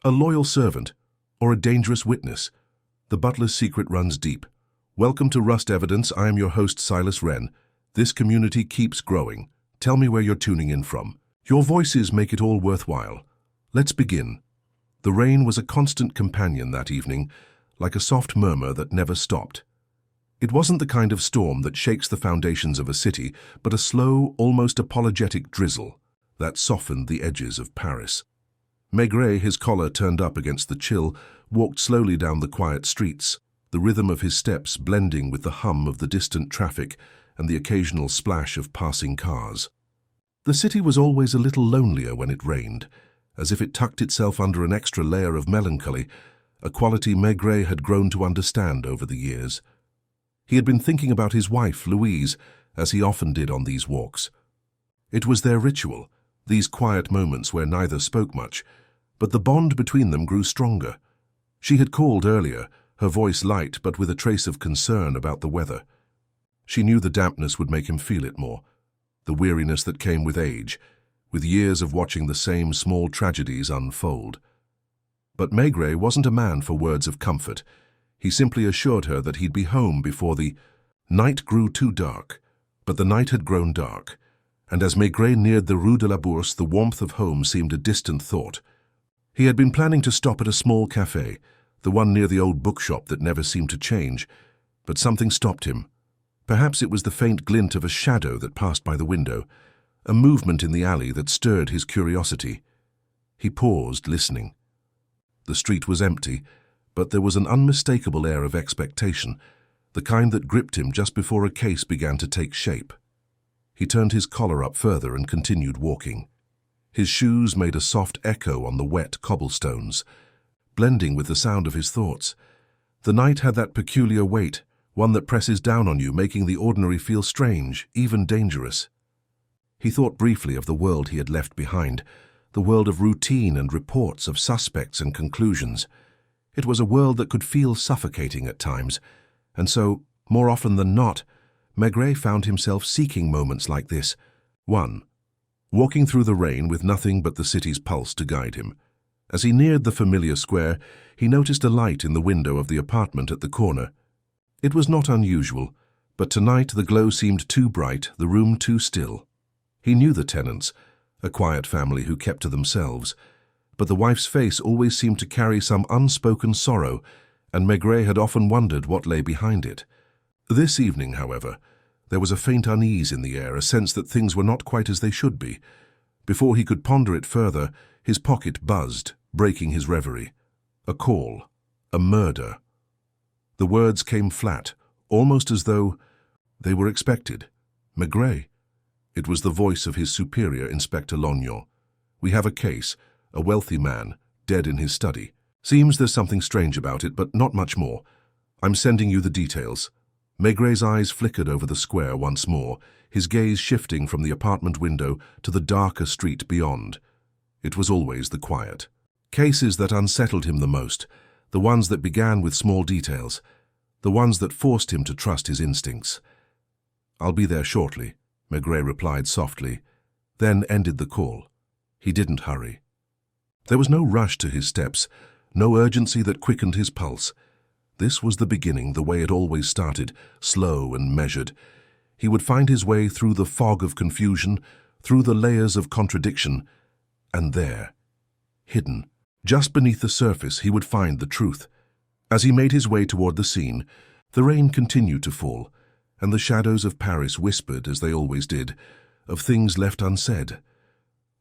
A loyal servant, or a dangerous witness? The butler's secret runs deep. Welcome to Rust Evidence. I am your host, Silas Wren. This community keeps growing. Tell me where you're tuning in from. Your voices make it all worthwhile. Let's begin. The rain was a constant companion that evening, like a soft murmur that never stopped. It wasn't the kind of storm that shakes the foundations of a city, but a slow, almost apologetic drizzle that softened the edges of Paris. Maigret, his collar turned up against the chill, walked slowly down the quiet streets, the rhythm of his steps blending with the hum of the distant traffic and the occasional splash of passing cars. The city was always a little lonelier when it rained, as if it tucked itself under an extra layer of melancholy, a quality Maigret had grown to understand over the years. He had been thinking about his wife, Louise, as he often did on these walks. It was their ritual, these quiet moments where neither spoke much, but the bond between them grew stronger. She had called earlier, her voice light but with a trace of concern about the weather. She knew the dampness would make him feel it more, the weariness that came with age, with years of watching the same small tragedies unfold. But Maigret wasn't a man for words of comfort. He simply assured her that he'd be home before the night grew too dark. But the night had grown dark, and as Maigret neared the Rue de la Bourse, the warmth of home seemed a distant thought. He had been planning to stop at a small café, the one near the old bookshop that never seemed to change, but something stopped him. Perhaps it was the faint glint of a shadow that passed by the window, a movement in the alley that stirred his curiosity. He paused, listening. The street was empty, but there was an unmistakable air of expectation, the kind that gripped him just before a case began to take shape. He turned his collar up further and continued walking. His shoes made a soft echo on the wet cobblestones, blending with the sound of his thoughts. The night had that peculiar weight, one that presses down on you, making the ordinary feel strange, even dangerous. He thought briefly of the world he had left behind, the world of routine and reports of suspects and conclusions. It was a world that could feel suffocating at times, and so, more often than not, Maigret found himself seeking moments like this. 1. Walking through the rain with nothing but the city's pulse to guide him. As he neared the familiar square, he noticed a light in the window of the apartment at the corner. It was not unusual, but tonight the glow seemed too bright, the room too still. He knew the tenants, a quiet family who kept to themselves, but the wife's face always seemed to carry some unspoken sorrow, and Maigret had often wondered what lay behind it. This evening, however, there was a faint unease in the air, a sense that things were not quite as they should be. Before he could ponder it further, his pocket buzzed, breaking his reverie. A call. A murder. The words came flat, almost as though they were expected. Maigret. It was the voice of his superior, Inspector Lognon. We have a case. A wealthy man, dead in his study. Seems there's something strange about it, but not much more. I'm sending you the details. Maigret's eyes flickered over the square once more, his gaze shifting from the apartment window to the darker street beyond. It was always the quiet. Cases that unsettled him the most, the ones that began with small details, the ones that forced him to trust his instincts. I'll be there shortly, Maigret replied softly, then ended the call. He didn't hurry. There was no rush to his steps, no urgency that quickened his pulse. This was the beginning, the way it always started, slow and measured. He would find his way through the fog of confusion, through the layers of contradiction, and there, hidden, just beneath the surface, he would find the truth. As he made his way toward the scene, the rain continued to fall, and the shadows of Paris whispered, as they always did, of things left unsaid.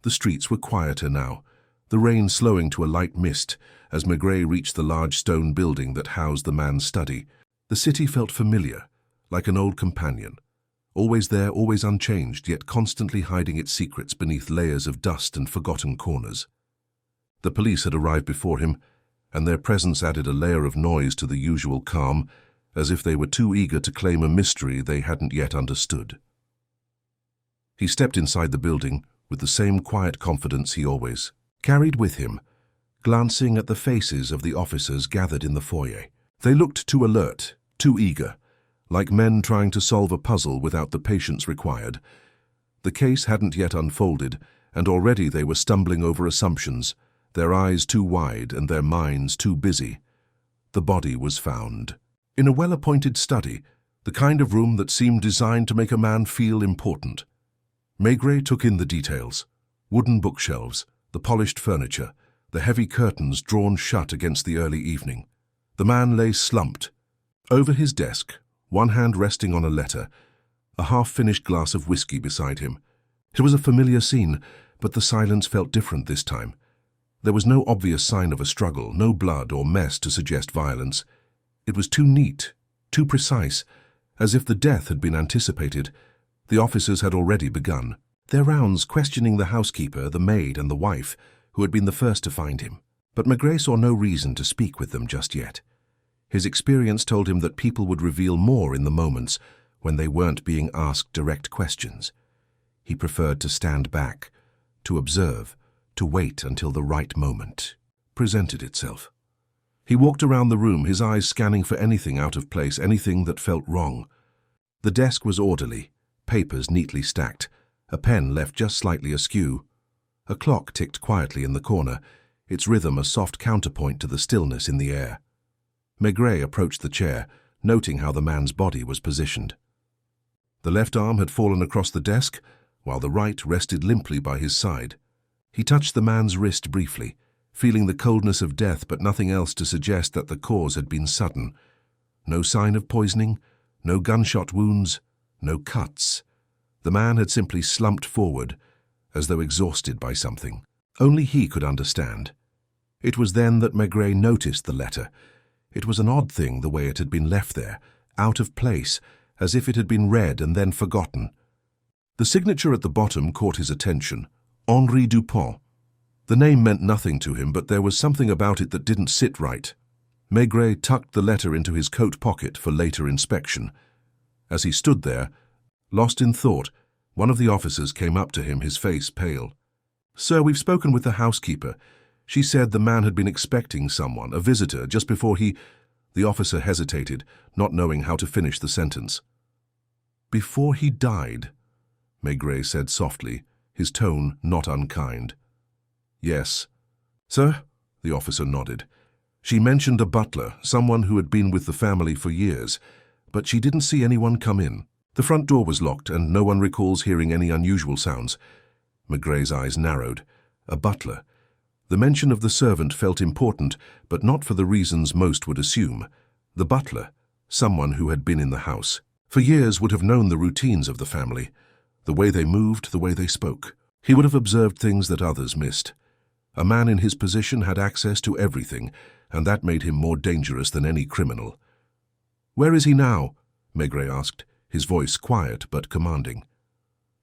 The streets were quieter now, the rain slowing to a light mist as Maigret reached the large stone building that housed the man's study. The city felt familiar, like an old companion, always there, always unchanged, yet constantly hiding its secrets beneath layers of dust and forgotten corners. The police had arrived before him, and their presence added a layer of noise to the usual calm, as if they were too eager to claim a mystery they hadn't yet understood. He stepped inside the building with the same quiet confidence he always carried with him, glancing at the faces of the officers gathered in the foyer. They looked too alert, too eager, like men trying to solve a puzzle without the patience required. The case hadn't yet unfolded, and already they were stumbling over assumptions, their eyes too wide and their minds too busy. The body was found in a well-appointed study, the kind of room that seemed designed to make a man feel important. Maigret took in the details: wooden bookshelves, the polished furniture, the heavy curtains drawn shut against the early evening. The man lay slumped. Over his desk, one hand resting on a letter, a half-finished glass of whiskey beside him. It was a familiar scene, but the silence felt different this time. There was no obvious sign of a struggle, no blood or mess to suggest violence. It was too neat, too precise, as if the death had been anticipated. The officers had already begun their rounds, questioning the housekeeper, the maid, and the wife, who had been the first to find him. But Maigret saw no reason to speak with them just yet. His experience told him that people would reveal more in the moments when they weren't being asked direct questions. He preferred to stand back, to observe, to wait until the right moment presented itself. He walked around the room, his eyes scanning for anything out of place, anything that felt wrong. The desk was orderly, papers neatly stacked, a pen left just slightly askew. A clock ticked quietly in the corner, its rhythm a soft counterpoint to the stillness in the air. Maigret approached the chair, noting how the man's body was positioned. The left arm had fallen across the desk, while the right rested limply by his side. He touched the man's wrist briefly, feeling the coldness of death but nothing else to suggest that the cause had been sudden. No sign of poisoning, no gunshot wounds, no cuts. The man had simply slumped forward, as though exhausted by something. Only he could understand. It was then that Maigret noticed the letter. It was an odd thing the way it had been left there, out of place, as if it had been read and then forgotten. The signature at the bottom caught his attention: Henri Dupont. The name meant nothing to him, but there was something about it that didn't sit right. Maigret tucked the letter into his coat pocket for later inspection. As he stood there, lost in thought, one of the officers came up to him, his face pale. "Sir, we've spoken with the housekeeper. She said the man had been expecting someone, a visitor, just before he—" The officer hesitated, not knowing how to finish the sentence. "Before he died," Maigret said softly, his tone not unkind. "Yes." "Sir?" The officer nodded. "She mentioned a butler, someone who had been with the family for years, but she didn't see anyone come in. The front door was locked, and no one recalls hearing any unusual sounds." Maigret's eyes narrowed. A butler. The mention of the servant felt important, but not for the reasons most would assume. The butler, someone who had been in the house for years, would have known the routines of the family, the way they moved, the way they spoke. He would have observed things that others missed. A man in his position had access to everything, and that made him more dangerous than any criminal. "Where is he now?" Maigret asked, his voice quiet but commanding.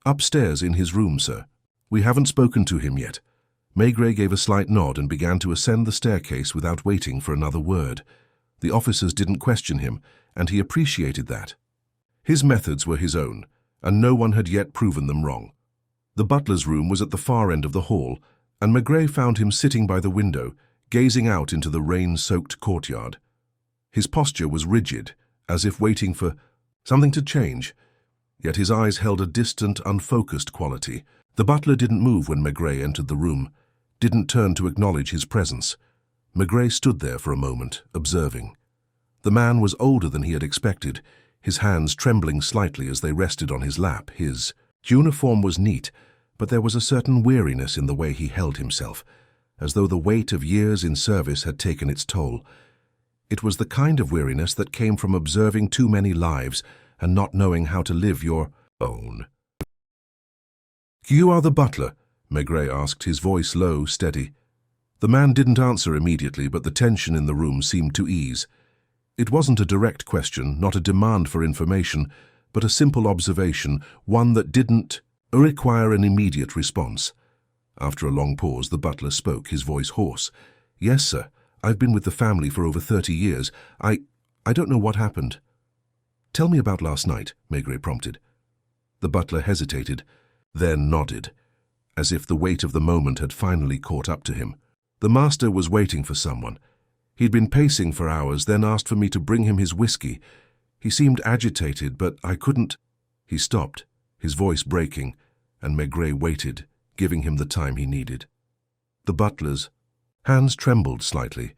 "Upstairs in his room, sir. We haven't spoken to him yet." Maigret gave a slight nod and began to ascend the staircase without waiting for another word. The officers didn't question him, and he appreciated that. His methods were his own, and no one had yet proven them wrong. The butler's room was at the far end of the hall, and Maigret found him sitting by the window, gazing out into the rain-soaked courtyard. His posture was rigid, as if waiting for something to change, yet his eyes held a distant, unfocused quality. The butler didn't move when Maigret entered the room, didn't turn to acknowledge his presence. Maigret stood there for a moment, observing. The man was older than he had expected, his hands trembling slightly as they rested on his lap. His uniform was neat, but there was a certain weariness in the way he held himself, as though the weight of years in service had taken its toll. It was the kind of weariness that came from observing too many lives and not knowing how to live your own. "You are the butler?" Maigret asked, his voice low, steady. The man didn't answer immediately, but the tension in the room seemed to ease. It wasn't a direct question, not a demand for information, but a simple observation, one that didn't require an immediate response. After a long pause, the butler spoke, his voice hoarse. "Yes, sir. I've been with the family for over 30 years. I don't know what happened." "Tell me about last night," Maigret prompted. The butler hesitated, then nodded, as if the weight of the moment had finally caught up to him. "The master was waiting for someone. He'd been pacing for hours, then asked for me to bring him his whiskey. He seemed agitated, but I couldn't—" He stopped, his voice breaking, and Maigret waited, giving him the time he needed. The butler's Hands trembled slightly,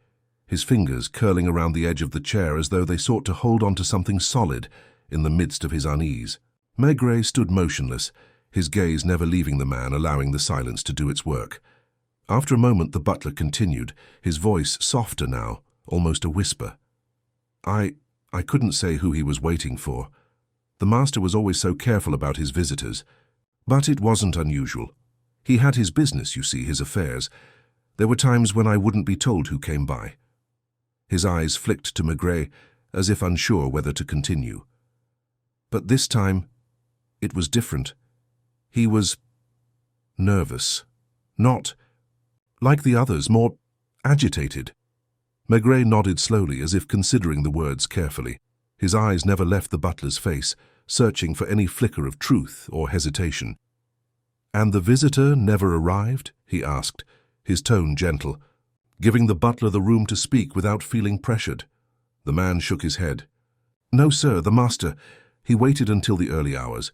his fingers curling around the edge of the chair as though they sought to hold on to something solid in the midst of his unease. Maigret stood motionless, his gaze never leaving the man, allowing the silence to do its work. After a moment, the butler continued, his voice softer now, almost a whisper. I couldn't say who he was waiting for. The master was always so careful about his visitors. But it wasn't unusual. He had his business, you see, his affairs. There were times when I wouldn't be told who came by. His eyes flicked to Maigret, as if unsure whether to continue. But this time, it was different. He was nervous. Not like the others, more agitated. Maigret nodded slowly, as if considering the words carefully. His eyes never left the butler's face, searching for any flicker of truth or hesitation. "And the visitor never arrived?" he asked, his tone gentle, giving the butler the room to speak without feeling pressured. The man shook his head. "No, sir, the master. He waited until the early hours,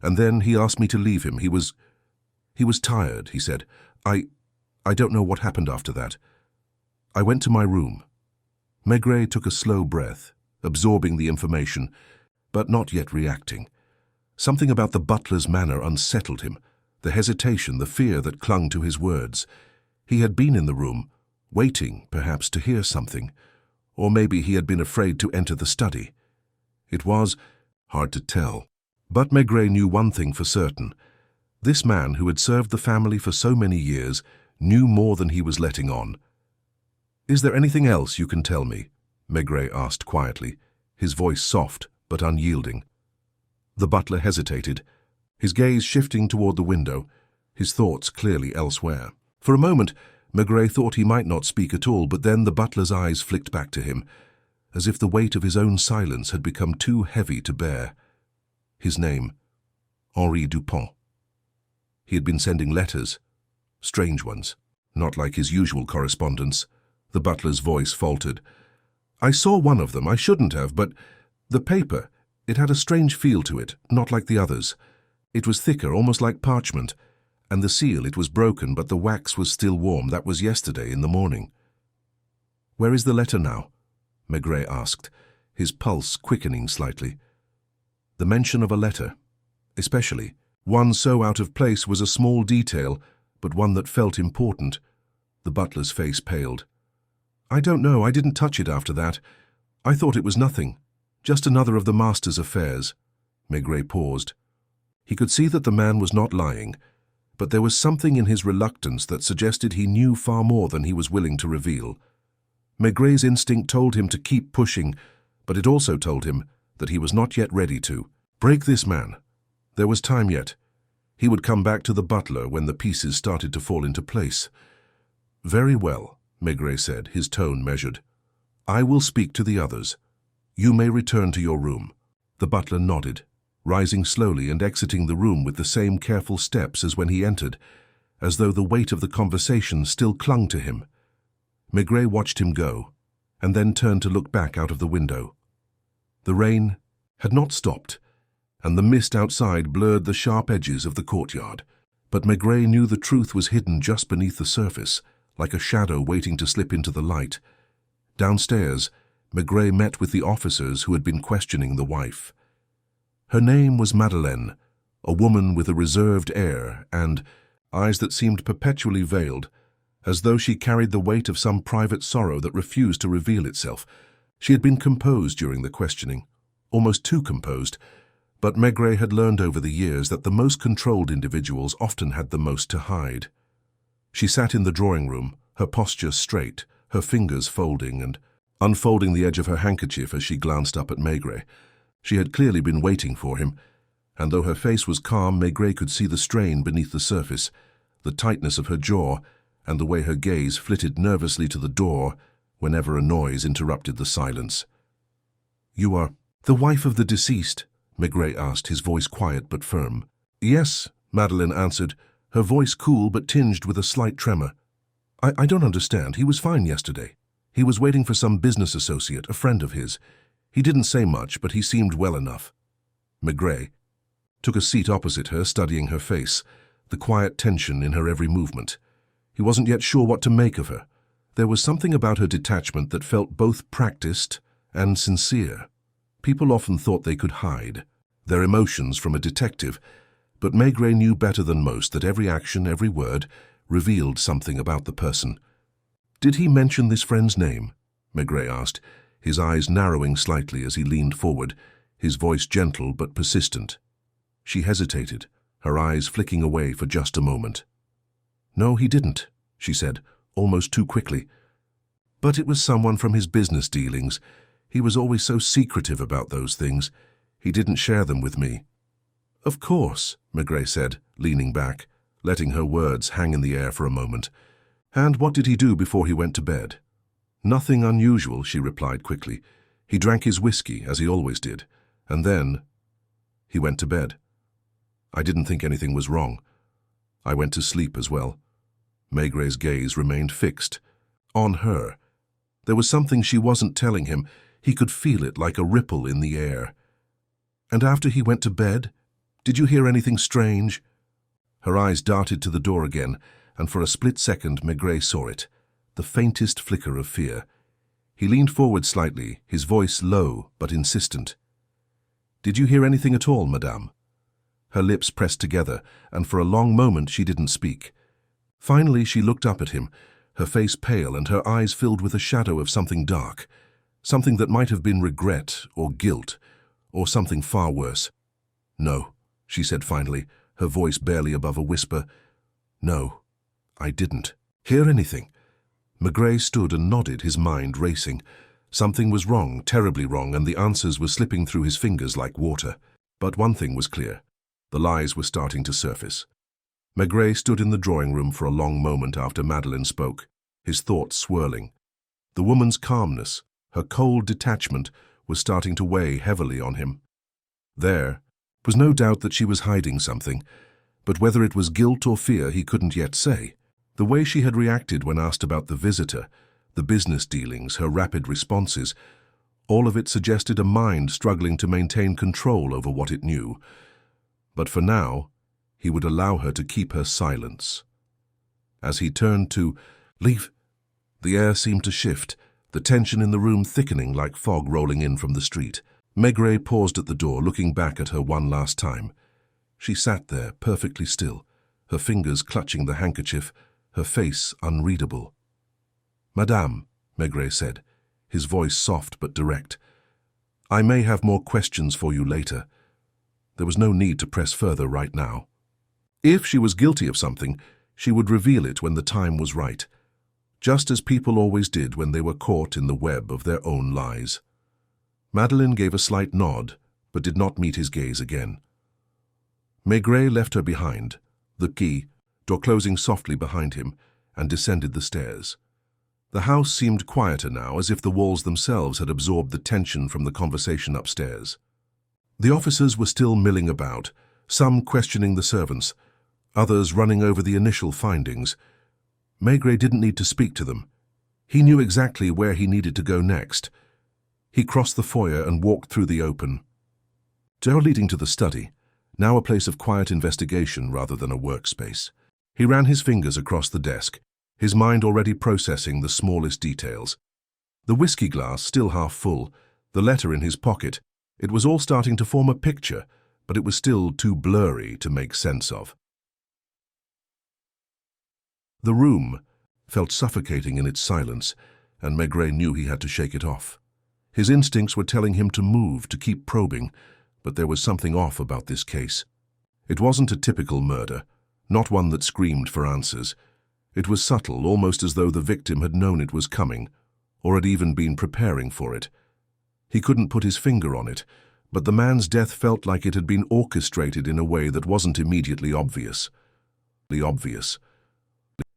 and then he asked me to leave him. He was tired," he said. I don't know what happened after that. I went to my room." Maigret took a slow breath, absorbing the information, but not yet reacting. Something about the butler's manner unsettled him, the hesitation, the fear that clung to his words. He had been in the room, waiting, perhaps, to hear something, or maybe he had been afraid to enter the study. It was hard to tell. But Maigret knew one thing for certain. This man, who had served the family for so many years, knew more than he was letting on. "Is there anything else you can tell me?" Maigret asked quietly, his voice soft but unyielding. The butler hesitated, his gaze shifting toward the window, his thoughts clearly elsewhere. For a moment, Maigret thought he might not speak at all, but then the butler's eyes flicked back to him, as if the weight of his own silence had become too heavy to bear. His name, Henri Dupont. He had been sending letters, strange ones, not like his usual correspondence. The butler's voice faltered. "I saw one of them. I shouldn't have, but the paper, it had a strange feel to it, not like the others. It was thicker, almost like parchment, and the seal, it was broken, but the wax was still warm. That was yesterday in the morning." "Where is the letter now?" Maigret asked, his pulse quickening slightly. The mention of a letter, especially one so out of place, was a small detail, but one that felt important. The butler's face paled. "I don't know. I didn't touch it after that. I thought it was nothing. Just another of the master's affairs." Maigret paused. He could see that the man was not lying, but there was something in his reluctance that suggested he knew far more than he was willing to reveal. Maigret's instinct told him to keep pushing, but it also told him that he was not yet ready to break this man. There was time yet. He would come back to the butler when the pieces started to fall into place. "Very well," Maigret said, his tone measured. "I will speak to the others. You may return to your room." The butler nodded, rising slowly and exiting the room with the same careful steps as when he entered, as though the weight of the conversation still clung to him. Maigret watched him go, and then turned to look back out of the window. The rain had not stopped, and the mist outside blurred the sharp edges of the courtyard. But Maigret knew the truth was hidden just beneath the surface, like a shadow waiting to slip into the light. Downstairs, Maigret met with the officers who had been questioning the wife. Her name was Madeleine, a woman with a reserved air and eyes that seemed perpetually veiled, as though she carried the weight of some private sorrow that refused to reveal itself. She had been composed during the questioning, almost too composed, but Maigret had learned over the years that the most controlled individuals often had the most to hide. She sat in the drawing room, her posture straight, her fingers folding and unfolding the edge of her handkerchief as she glanced up at Maigret. She had clearly been waiting for him, and though her face was calm, Maigret could see the strain beneath the surface, the tightness of her jaw, and the way her gaze flitted nervously to the door whenever a noise interrupted the silence. "You are the wife of the deceased?" Maigret asked, his voice quiet but firm. "Yes," Madeleine answered, her voice cool but tinged with a slight tremor. I don't understand. He was fine yesterday. He was waiting for some business associate, a friend of his. He didn't say much, but he seemed well enough." Maigret took a seat opposite her, studying her face, the quiet tension in her every movement. He wasn't yet sure what to make of her. There was something about her detachment that felt both practiced and sincere. People often thought they could hide their emotions from a detective, but Maigret knew better than most that every action, every word, revealed something about the person. "Did he mention this friend's name?" Maigret asked, his eyes narrowing slightly as he leaned forward, his voice gentle but persistent. She hesitated, her eyes flicking away for just a moment. "No, he didn't," she said, almost too quickly. "But it was someone from his business dealings. He was always so secretive about those things. He didn't share them with me." "Of course," Maigret said, leaning back, letting her words hang in the air for a moment. "And what did he do before he went to bed?" "Nothing unusual," she replied quickly. "He drank his whiskey, as he always did, and then he went to bed. I didn't think anything was wrong. I went to sleep as well." Maigret's gaze remained fixed on her. There was something she wasn't telling him. He could feel it like a ripple in the air. "And after he went to bed, did you hear anything strange?" Her eyes darted to the door again, and for a split second Maigret saw it, the faintest flicker of fear. He leaned forward slightly, his voice low but insistent. "Did you hear anything at all, madame?" Her lips pressed together, and for a long moment she didn't speak. Finally she looked up at him, her face pale and her eyes filled with a shadow of something dark, something that might have been regret or guilt, or something far worse. "No," she said finally, her voice barely above a whisper. "No, I didn't hear anything." Maigret stood and nodded, his mind racing. Something was wrong, terribly wrong, and the answers were slipping through his fingers like water. But one thing was clear. The lies were starting to surface. Maigret stood in the drawing room for a long moment after Madeleine spoke, his thoughts swirling. The woman's calmness, her cold detachment, was starting to weigh heavily on him. There was no doubt that she was hiding something, but whether it was guilt or fear he couldn't yet say. The way she had reacted when asked about the visitor, the business dealings, her rapid responses, all of it suggested a mind struggling to maintain control over what it knew. But for now, he would allow her to keep her silence. As he turned to leave, the air seemed to shift, the tension in the room thickening like fog rolling in from the street. Maigret paused at the door, looking back at her one last time. She sat there, perfectly still, her fingers clutching the handkerchief, her face unreadable. "Madame," Maigret said, his voice soft but direct, "I may have more questions for you later." There was no need to press further right now. If she was guilty of something, she would reveal it when the time was right, just as people always did when they were caught in the web of their own lies. Madeleine gave a slight nod, but did not meet his gaze again. Maigret left her behind, the key, door closing softly behind him, and descended the stairs. The house seemed quieter now, as if the walls themselves had absorbed the tension from the conversation upstairs. The officers were still milling about, some questioning the servants, others running over the initial findings. Maigret didn't need to speak to them. He knew exactly where he needed to go next. He crossed the foyer and walked through the open door leading to the study, now a place of quiet investigation rather than a workspace. He ran his fingers across the desk, his mind already processing the smallest details. The whiskey glass still half full, the letter in his pocket. It was all starting to form a picture, but it was still too blurry to make sense of. The room felt suffocating in its silence, and Maigret knew he had to shake it off. His instincts were telling him to move, to keep probing, but there was something off about this case. It wasn't a typical murder, not one that screamed for answers. It was subtle, almost as though the victim had known it was coming, or had even been preparing for it. He couldn't put his finger on it, but the man's death felt like it had been orchestrated in a way that wasn't immediately obvious.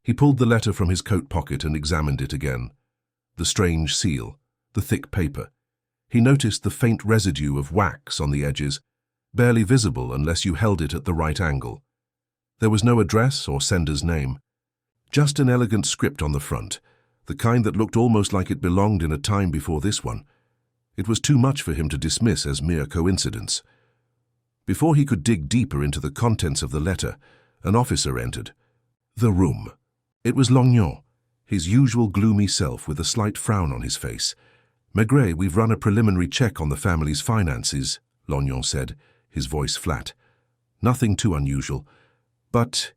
He pulled the letter from his coat pocket and examined it again. The strange seal, the thick paper. He noticed the faint residue of wax on the edges, barely visible unless you held it at the right angle. There was no address or sender's name. Just an elegant script on the front, the kind that looked almost like it belonged in a time before this one. It was too much for him to dismiss as mere coincidence. Before he could dig deeper into the contents of the letter, an officer entered the room. It was Lognon. his usual gloomy self with a slight frown on his face. "Maigret, we've run a preliminary check on the family's finances," Lognon said, his voice flat. "Nothing too unusual, but—"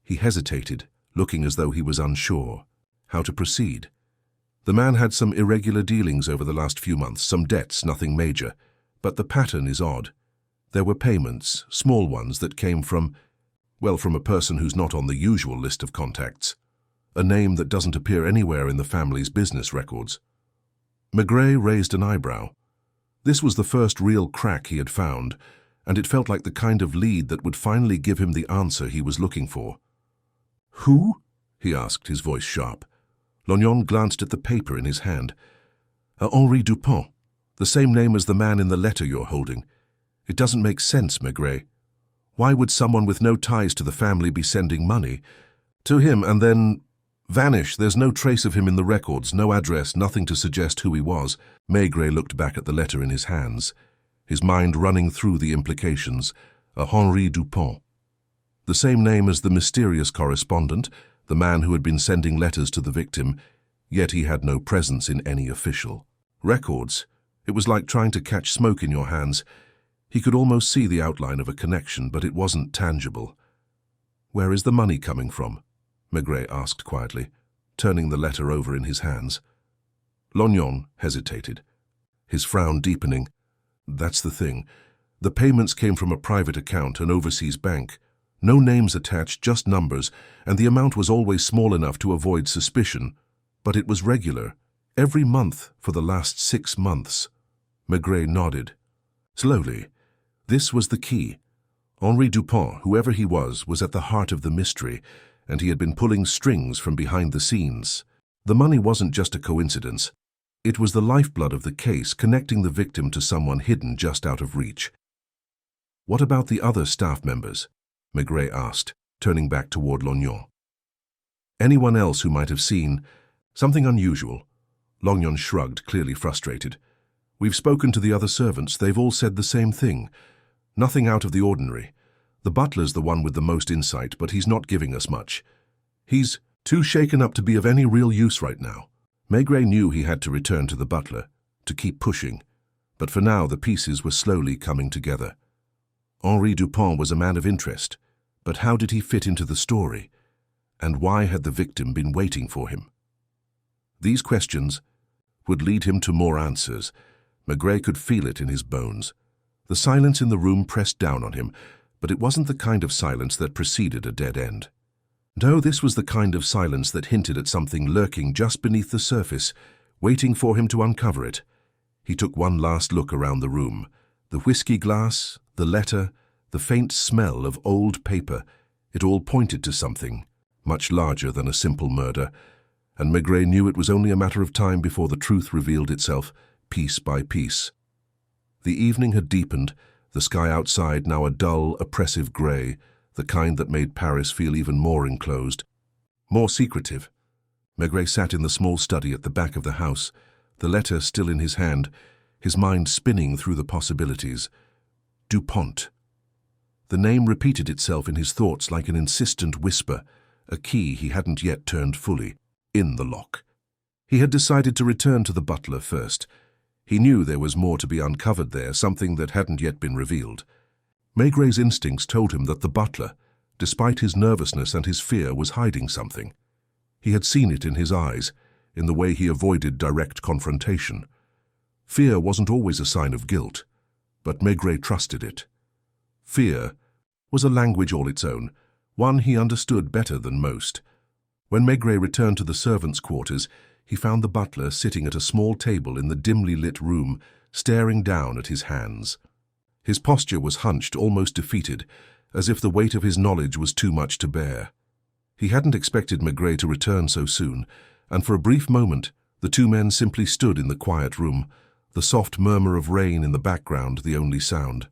He hesitated, looking as though he was unsure how to proceed. The man had some irregular dealings over the last few months, some debts, nothing major, but the pattern is odd. There were payments, small ones, that came from a person who's not on the usual list of contacts, a name that doesn't appear anywhere in the family's business records. Maigret raised an eyebrow. This was the first real crack he had found, and it felt like the kind of lead that would finally give him the answer he was looking for. "Who?" he asked, his voice sharp. Lognon glanced at the paper in his hand. "Henri Dupont, the same name as the man in the letter you're holding. It doesn't make sense, Maigret. Why would someone with no ties to the family be sending money to him and then vanish? There's no trace of him in the records, no address, nothing to suggest who he was." Maigret looked back at the letter in his hands, his mind running through the implications. Henri Dupont. The same name as the mysterious correspondent, the man who had been sending letters to the victim, yet he had no presence in any official records. It was like trying to catch smoke in your hands. He could almost see the outline of a connection, but it wasn't tangible. "Where is the money coming from?" Maigret asked quietly, turning the letter over in his hands. Lognon hesitated, his frown deepening. "That's the thing. The payments came from a private account, an overseas bank. No names attached, just numbers, and the amount was always small enough to avoid suspicion. But it was regular, every month for the last 6 months. Maigret nodded. Slowly. This was the key. Henri Dupont, whoever he was at the heart of the mystery, and he had been pulling strings from behind the scenes. The money wasn't just a coincidence. It was the lifeblood of the case, connecting the victim to someone hidden just out of reach. "What about the other staff members?" Maigret asked, turning back toward Lognon. "Anyone else who might have seen something unusual?" Lognon shrugged, clearly frustrated. "We've spoken to the other servants. They've all said the same thing. Nothing out of the ordinary. The butler's the one with the most insight, but he's not giving us much. He's too shaken up to be of any real use right now." Maigret knew he had to return to the butler, to keep pushing, but for now the pieces were slowly coming together. Henri Dupont was a man of interest, but how did he fit into the story? And why had the victim been waiting for him? These questions would lead him to more answers. Maigret could feel it in his bones. The silence in the room pressed down on him, but it wasn't the kind of silence that preceded a dead end. No, this was the kind of silence that hinted at something lurking just beneath the surface, waiting for him to uncover it. He took one last look around the room. The whiskey glass, the letter, the faint smell of old paper, it all pointed to something much larger than a simple murder, and Maigret knew it was only a matter of time before the truth revealed itself, piece by piece. The evening had deepened, the sky outside now a dull, oppressive grey, the kind that made Paris feel even more enclosed, more secretive. Maigret sat in the small study at the back of the house, the letter still in his hand, his mind spinning through the possibilities. Dupont. The name repeated itself in his thoughts like an insistent whisper, a key he hadn't yet turned fully, in the lock. He had decided to return to the butler first. He knew there was more to be uncovered there, something that hadn't yet been revealed. Maigret's instincts told him that the butler, despite his nervousness and his fear, was hiding something. He had seen it in his eyes, in the way he avoided direct confrontation. Fear wasn't always a sign of guilt, but Maigret trusted it. Fear was a language all its own, one he understood better than most. When Maigret returned to the servants' quarters, he found the butler sitting at a small table in the dimly lit room, staring down at his hands. His posture was hunched, almost defeated, as if the weight of his knowledge was too much to bear. He hadn't expected Maigret to return so soon, and for a brief moment the two men simply stood in the quiet room, the soft murmur of rain in the background the only sound.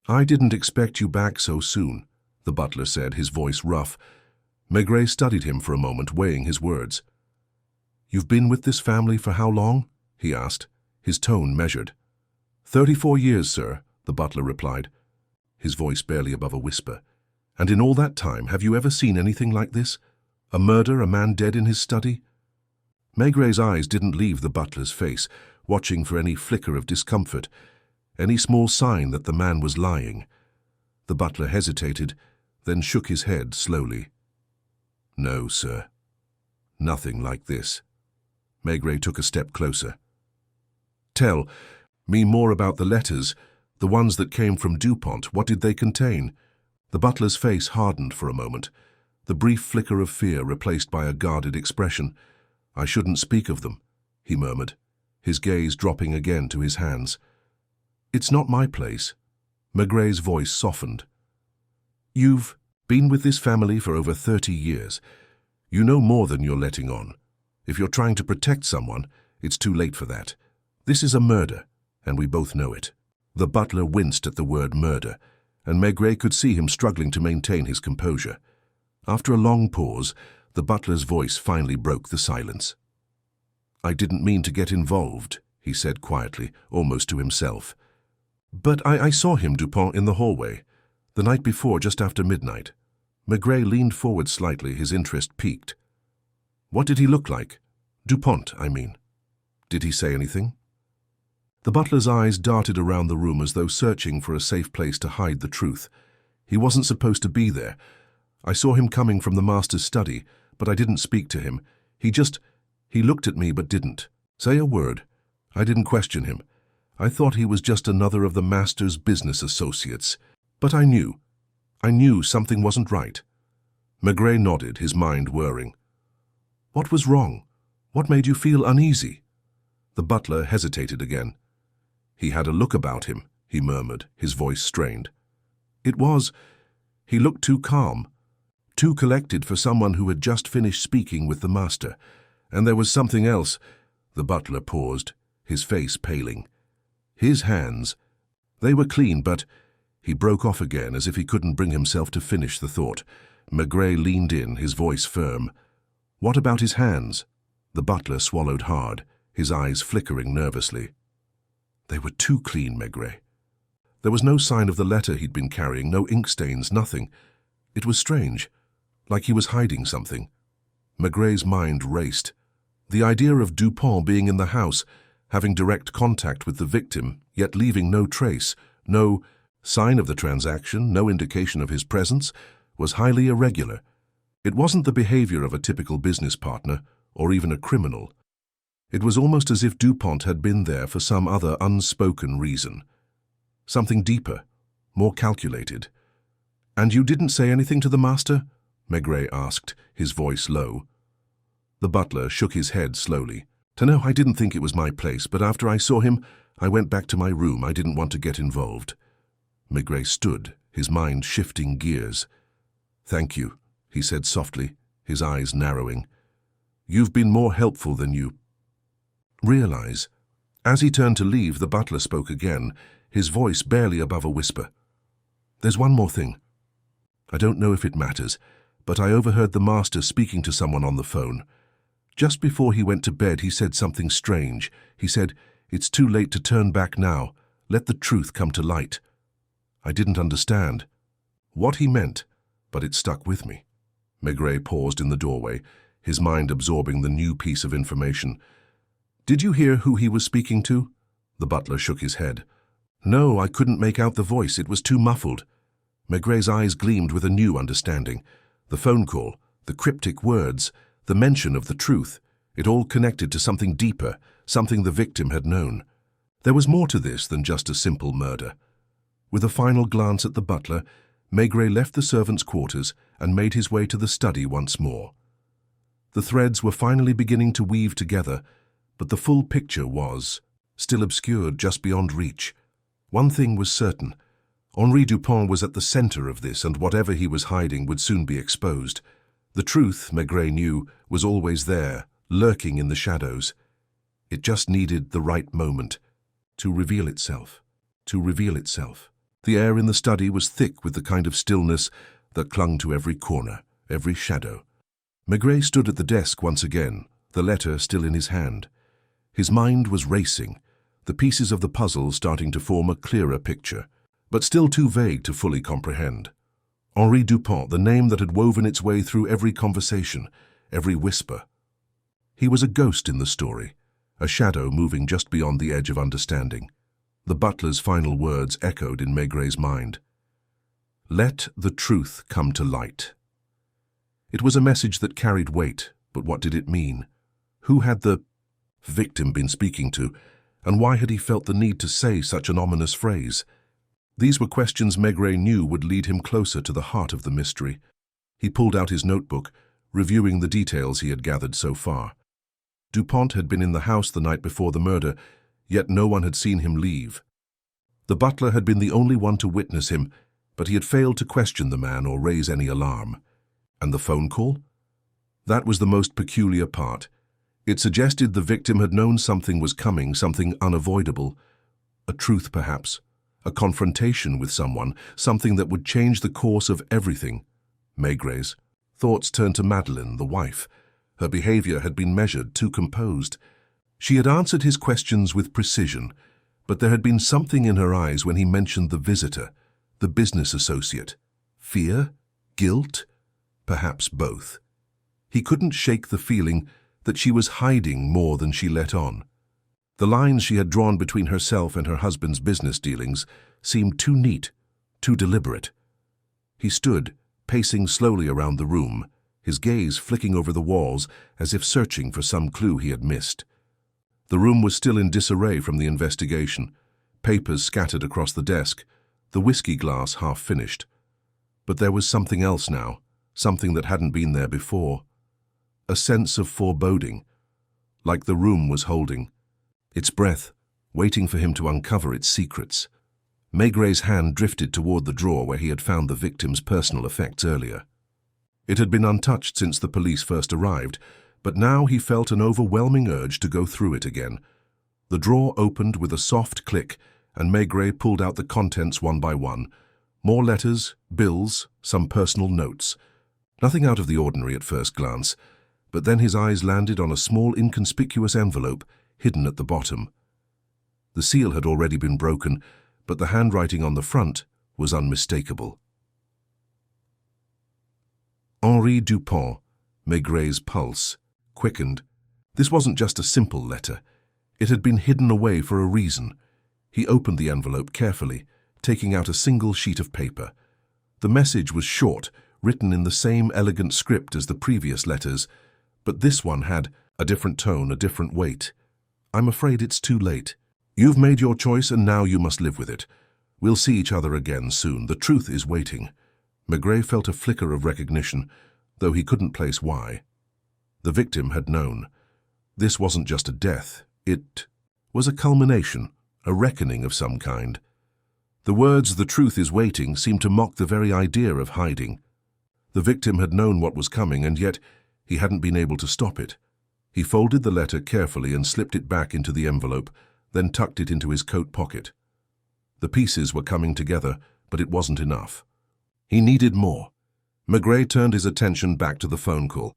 "I didn't expect you back so soon," the butler said, his voice rough. Maigret studied him for a moment, weighing his words. "You've been with this family for how long?" he asked, his tone measured. 34 years, sir," the butler replied, his voice barely above a whisper. "And in all that time, have you ever seen anything like this? A murder, a man dead in his study? Maigrey's eyes didn't leave the butler's face, watching for any flicker of discomfort, any small sign that the man was lying. The butler hesitated, then shook his head slowly. "No, sir. Nothing like this." Maigrey took a step closer. "Tell me more about the letters, the ones that came from DuPont. What did they contain?" The butler's face hardened for a moment, the brief flicker of fear replaced by a guarded expression. "I shouldn't speak of them," he murmured, his gaze dropping again to his hands. "It's not my place." Maigrey's voice softened. "You've been with this family for over 30 years. You know more than you're letting on. If you're trying to protect someone, it's too late for that. This is a murder, and we both know it." The butler winced at the word murder, and Maigrey could see him struggling to maintain his composure. After a long pause, the butler's voice finally broke the silence. "I didn't mean to get involved," he said quietly, almost to himself. "But I saw him, DuPont, in the hallway, the night before, just after midnight." Maigrey leaned forward slightly, his interest piqued. "What did he look like? DuPont, I mean. Did he say anything?" The butler's eyes darted around the room as though searching for a safe place to hide the truth. "He wasn't supposed to be there. I saw him coming from the master's study, but I didn't speak to him. He looked at me but didn't say a word. I didn't question him. I thought he was just another of the master's business associates. But I knew something wasn't right." Maigrey nodded, his mind whirring. "What was wrong? What made you feel uneasy?" The butler hesitated again. "He had a look about him," he murmured, his voice strained. He looked too calm, too collected for someone who had just finished speaking with the master. And there was something else." The butler paused, his face paling. "His hands, they were clean, but—" He broke off again as if he couldn't bring himself to finish the thought. Maigrey leaned in, his voice firm. "What about his hands?" The butler swallowed hard, his eyes flickering nervously. "They were too clean, Maigrey. There was no sign of the letter he'd been carrying, no ink stains, nothing. It was strange, like he was hiding something." Maigrey's mind raced. The idea of DuPont being in the house, having direct contact with the victim, yet leaving no trace, no sign of the transaction, no indication of his presence, was highly irregular. It wasn't the behavior of a typical business partner, or even a criminal. It was almost as if DuPont had been there for some other unspoken reason. Something deeper, more calculated. "And you didn't say anything to the master?" Maigrey asked, his voice low. The butler shook his head slowly. "No, I didn't think it was my place, but after I saw him, I went back to my room. I didn't want to get involved." Maigrey stood, his mind shifting gears. "Thank you," he said softly, his eyes narrowing. "You've been more helpful than you realize." As he turned to leave, the butler spoke again, his voice barely above a whisper. "There's one more thing. I don't know if it matters, but I overheard the master speaking to someone on the phone. Just before he went to bed, he said something strange. He said, 'It's too late to turn back now. Let the truth come to light.' I didn't understand what he meant, but it stuck with me." Maigrey paused in the doorway, his mind absorbing the new piece of information. "Did you hear who he was speaking to?" The butler shook his head. "No, I couldn't make out the voice. It was too muffled." Maigrey's eyes gleamed with a new understanding. The phone call, the cryptic words, the mention of the truth, it all connected to something deeper, something the victim had known. There was more to this than just a simple murder. With a final glance at the butler, Maigrey left the servants' quarters and made his way to the study once more. The threads were finally beginning to weave together, but the full picture was still obscured just beyond reach. One thing was certain. Henri Dupont was at the center of this, and whatever he was hiding would soon be exposed. The truth, Maigrey knew, was always there, lurking in the shadows. It just needed the right moment to reveal itself. The air in the study was thick with the kind of stillness that clung to every corner, every shadow. Maigrey stood at the desk once again, the letter still in his hand. His mind was racing, the pieces of the puzzle starting to form a clearer picture, but still too vague to fully comprehend. Henri Dupont, the name that had woven its way through every conversation, every whisper. He was a ghost in the story, a shadow moving just beyond the edge of understanding. The butler's final words echoed in Maigrè's mind. Let the truth come to light. It was a message that carried weight, but what did it mean? Who had the victim been speaking to, and why had he felt the need to say such an ominous phrase? These were questions Maigré knew would lead him closer to the heart of the mystery. He pulled out his notebook, reviewing the details he had gathered so far. Dupont had been in the house the night before the murder, yet no one had seen him leave. The butler had been the only one to witness him, but he had failed to question the man or raise any alarm. And the phone call? That was the most peculiar part. It suggested the victim had known something was coming, something unavoidable. A truth, perhaps. A confrontation with someone, something that would change the course of everything. Maigrè's thoughts turned to Madeleine, the wife. Her behavior had been measured, too composed. She had answered his questions with precision, but there had been something in her eyes when he mentioned the visitor, the business associate. Fear? Guilt? Perhaps both. He couldn't shake the feeling that she was hiding more than she let on. The lines she had drawn between herself and her husband's business dealings seemed too neat, too deliberate. He stood, pacing slowly around the room, his gaze flicking over the walls as if searching for some clue he had missed. The room was still in disarray from the investigation, papers scattered across the desk, the whiskey glass half finished. But there was something else now, something that hadn't been there before. A sense of foreboding, like the room was holding its breath, waiting for him to uncover its secrets. Maigrè's hand drifted toward the drawer where he had found the victim's personal effects earlier. It had been untouched since the police first arrived, but now he felt an overwhelming urge to go through it again. The drawer opened with a soft click, and Maigré pulled out the contents one by one. More letters, bills, some personal notes. Nothing out of the ordinary at first glance, but then his eyes landed on a small inconspicuous envelope hidden at the bottom. The seal had already been broken, but the handwriting on the front was unmistakable. Henri Dupont. Maigrè's pulse quickened. This wasn't just a simple letter. It had been hidden away for a reason. He opened the envelope carefully, taking out a single sheet of paper. The message was short, written in the same elegant script as the previous letters, but this one had a different tone, a different weight. I'm afraid it's too late. You've made your choice and now you must live with it. We'll see each other again soon. The truth is waiting. Maigré felt a flicker of recognition, though he couldn't place why. The victim had known. This wasn't just a death. It was a culmination, a reckoning of some kind. The words, "the truth is waiting," seemed to mock the very idea of hiding. The victim had known what was coming, and yet he hadn't been able to stop it. He folded the letter carefully and slipped it back into the envelope, then tucked it into his coat pocket. The pieces were coming together, but it wasn't enough. He needed more. Maigré turned his attention back to the phone call.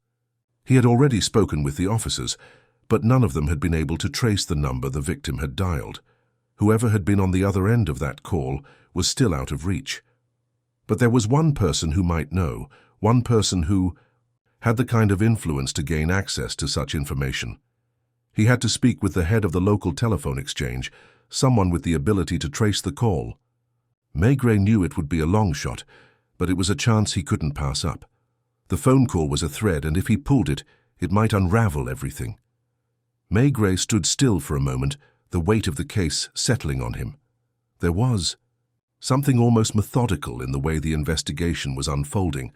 He had already spoken with the officers, but none of them had been able to trace the number the victim had dialed. Whoever had been on the other end of that call was still out of reach. But there was one person who might know, one person who had the kind of influence to gain access to such information. He had to speak with the head of the local telephone exchange, someone with the ability to trace the call. Maigré knew it would be a long shot, but it was a chance he couldn't pass up. The phone call was a thread, and if he pulled it, it might unravel everything. Maigré stood still for a moment, the weight of the case settling on him. There was something almost methodical in the way the investigation was unfolding,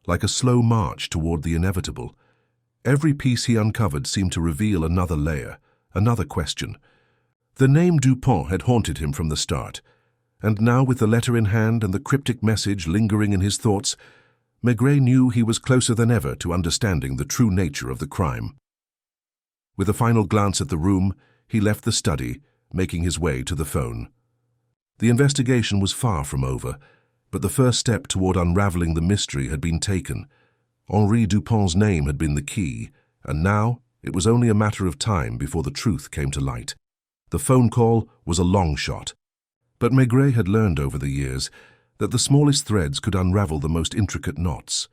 like a slow march toward the inevitable. Every piece he uncovered seemed to reveal another layer, another question. The name Dupont had haunted him from the start, and now with the letter in hand and the cryptic message lingering in his thoughts, Maigré knew he was closer than ever to understanding the true nature of the crime. With a final glance at the room, he left the study, making his way to the phone. The investigation was far from over, but the first step toward unraveling the mystery had been taken. Henri Dupont's name had been the key, and now it was only a matter of time before the truth came to light. The phone call was a long shot, but Maigré had learned over the years that the smallest threads could unravel the most intricate knots.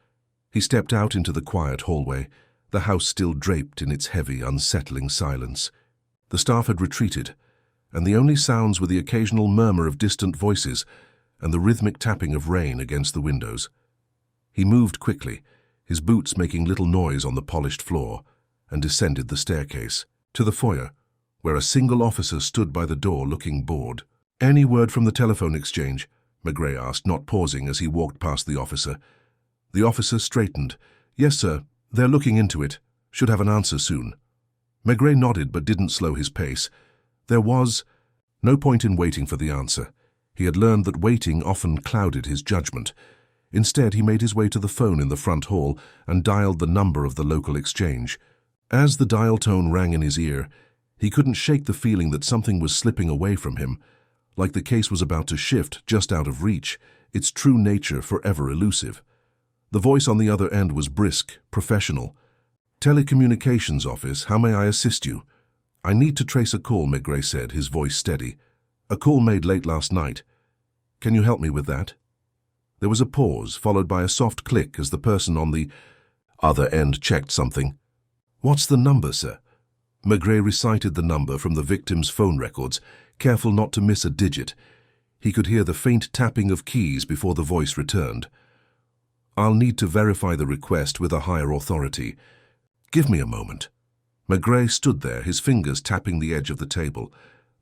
He stepped out into the quiet hallway, the house still draped in its heavy, unsettling silence. The staff had retreated, and the only sounds were the occasional murmur of distant voices and the rhythmic tapping of rain against the windows. He moved quickly, his boots making little noise on the polished floor, and descended the staircase to the foyer, where a single officer stood by the door looking bored. "Any word from the telephone exchange?" Maigret asked, not pausing as he walked past the officer. The officer straightened. "Yes, sir. They're looking into it. Should have an answer soon." Maigret nodded but didn't slow his pace. There was no point in waiting for the answer. He had learned that waiting often clouded his judgment. Instead, he made his way to the phone in the front hall and dialed the number of the local exchange. As the dial tone rang in his ear, he couldn't shake the feeling that something was slipping away from him, like the case was about to shift just out of reach, its true nature forever elusive. The voice on the other end was brisk, professional. "Telecommunications office, how may I assist you?" "I need to trace a call," Maigret said, his voice steady. "A call made late last night. Can you help me with that?" There was a pause, followed by a soft click as the person on the other end checked something. "What's the number, sir?" Maigret recited the number from the victim's phone records, careful not to miss a digit. He could hear the faint tapping of keys before the voice returned. "I'll need to verify the request with a higher authority. Give me a moment." Maigret stood there, his fingers tapping the edge of the table.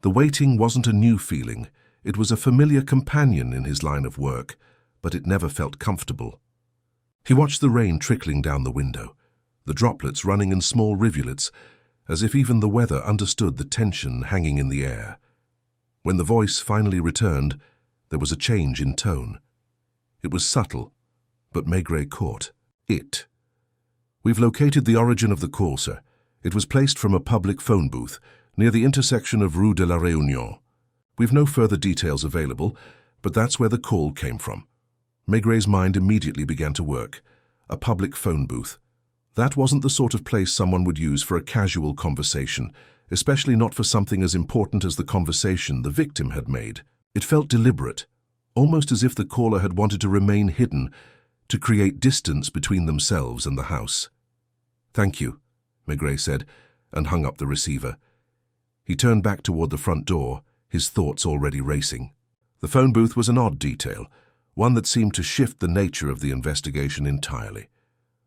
The waiting wasn't a new feeling. It was a familiar companion in his line of work, but it never felt comfortable. He watched the rain trickling down the window, the droplets running in small rivulets, as if even the weather understood the tension hanging in the air. When the voice finally returned, there was a change in tone. It was subtle, but Maigret caught it. "We've located the origin of the call, sir. It was placed from a public phone booth near the intersection of Rue de la Réunion. We've no further details available, but that's where the call came from." Maigret's mind immediately began to work. A public phone booth. That wasn't the sort of place someone would use for a casual conversation, especially not for something as important as the conversation the victim had made. It felt deliberate, almost as if the caller had wanted to remain hidden, to create distance between themselves and the house. "Thank you," Maigret said, and hung up the receiver. He turned back toward the front door, his thoughts already racing. The phone booth was an odd detail, one that seemed to shift the nature of the investigation entirely.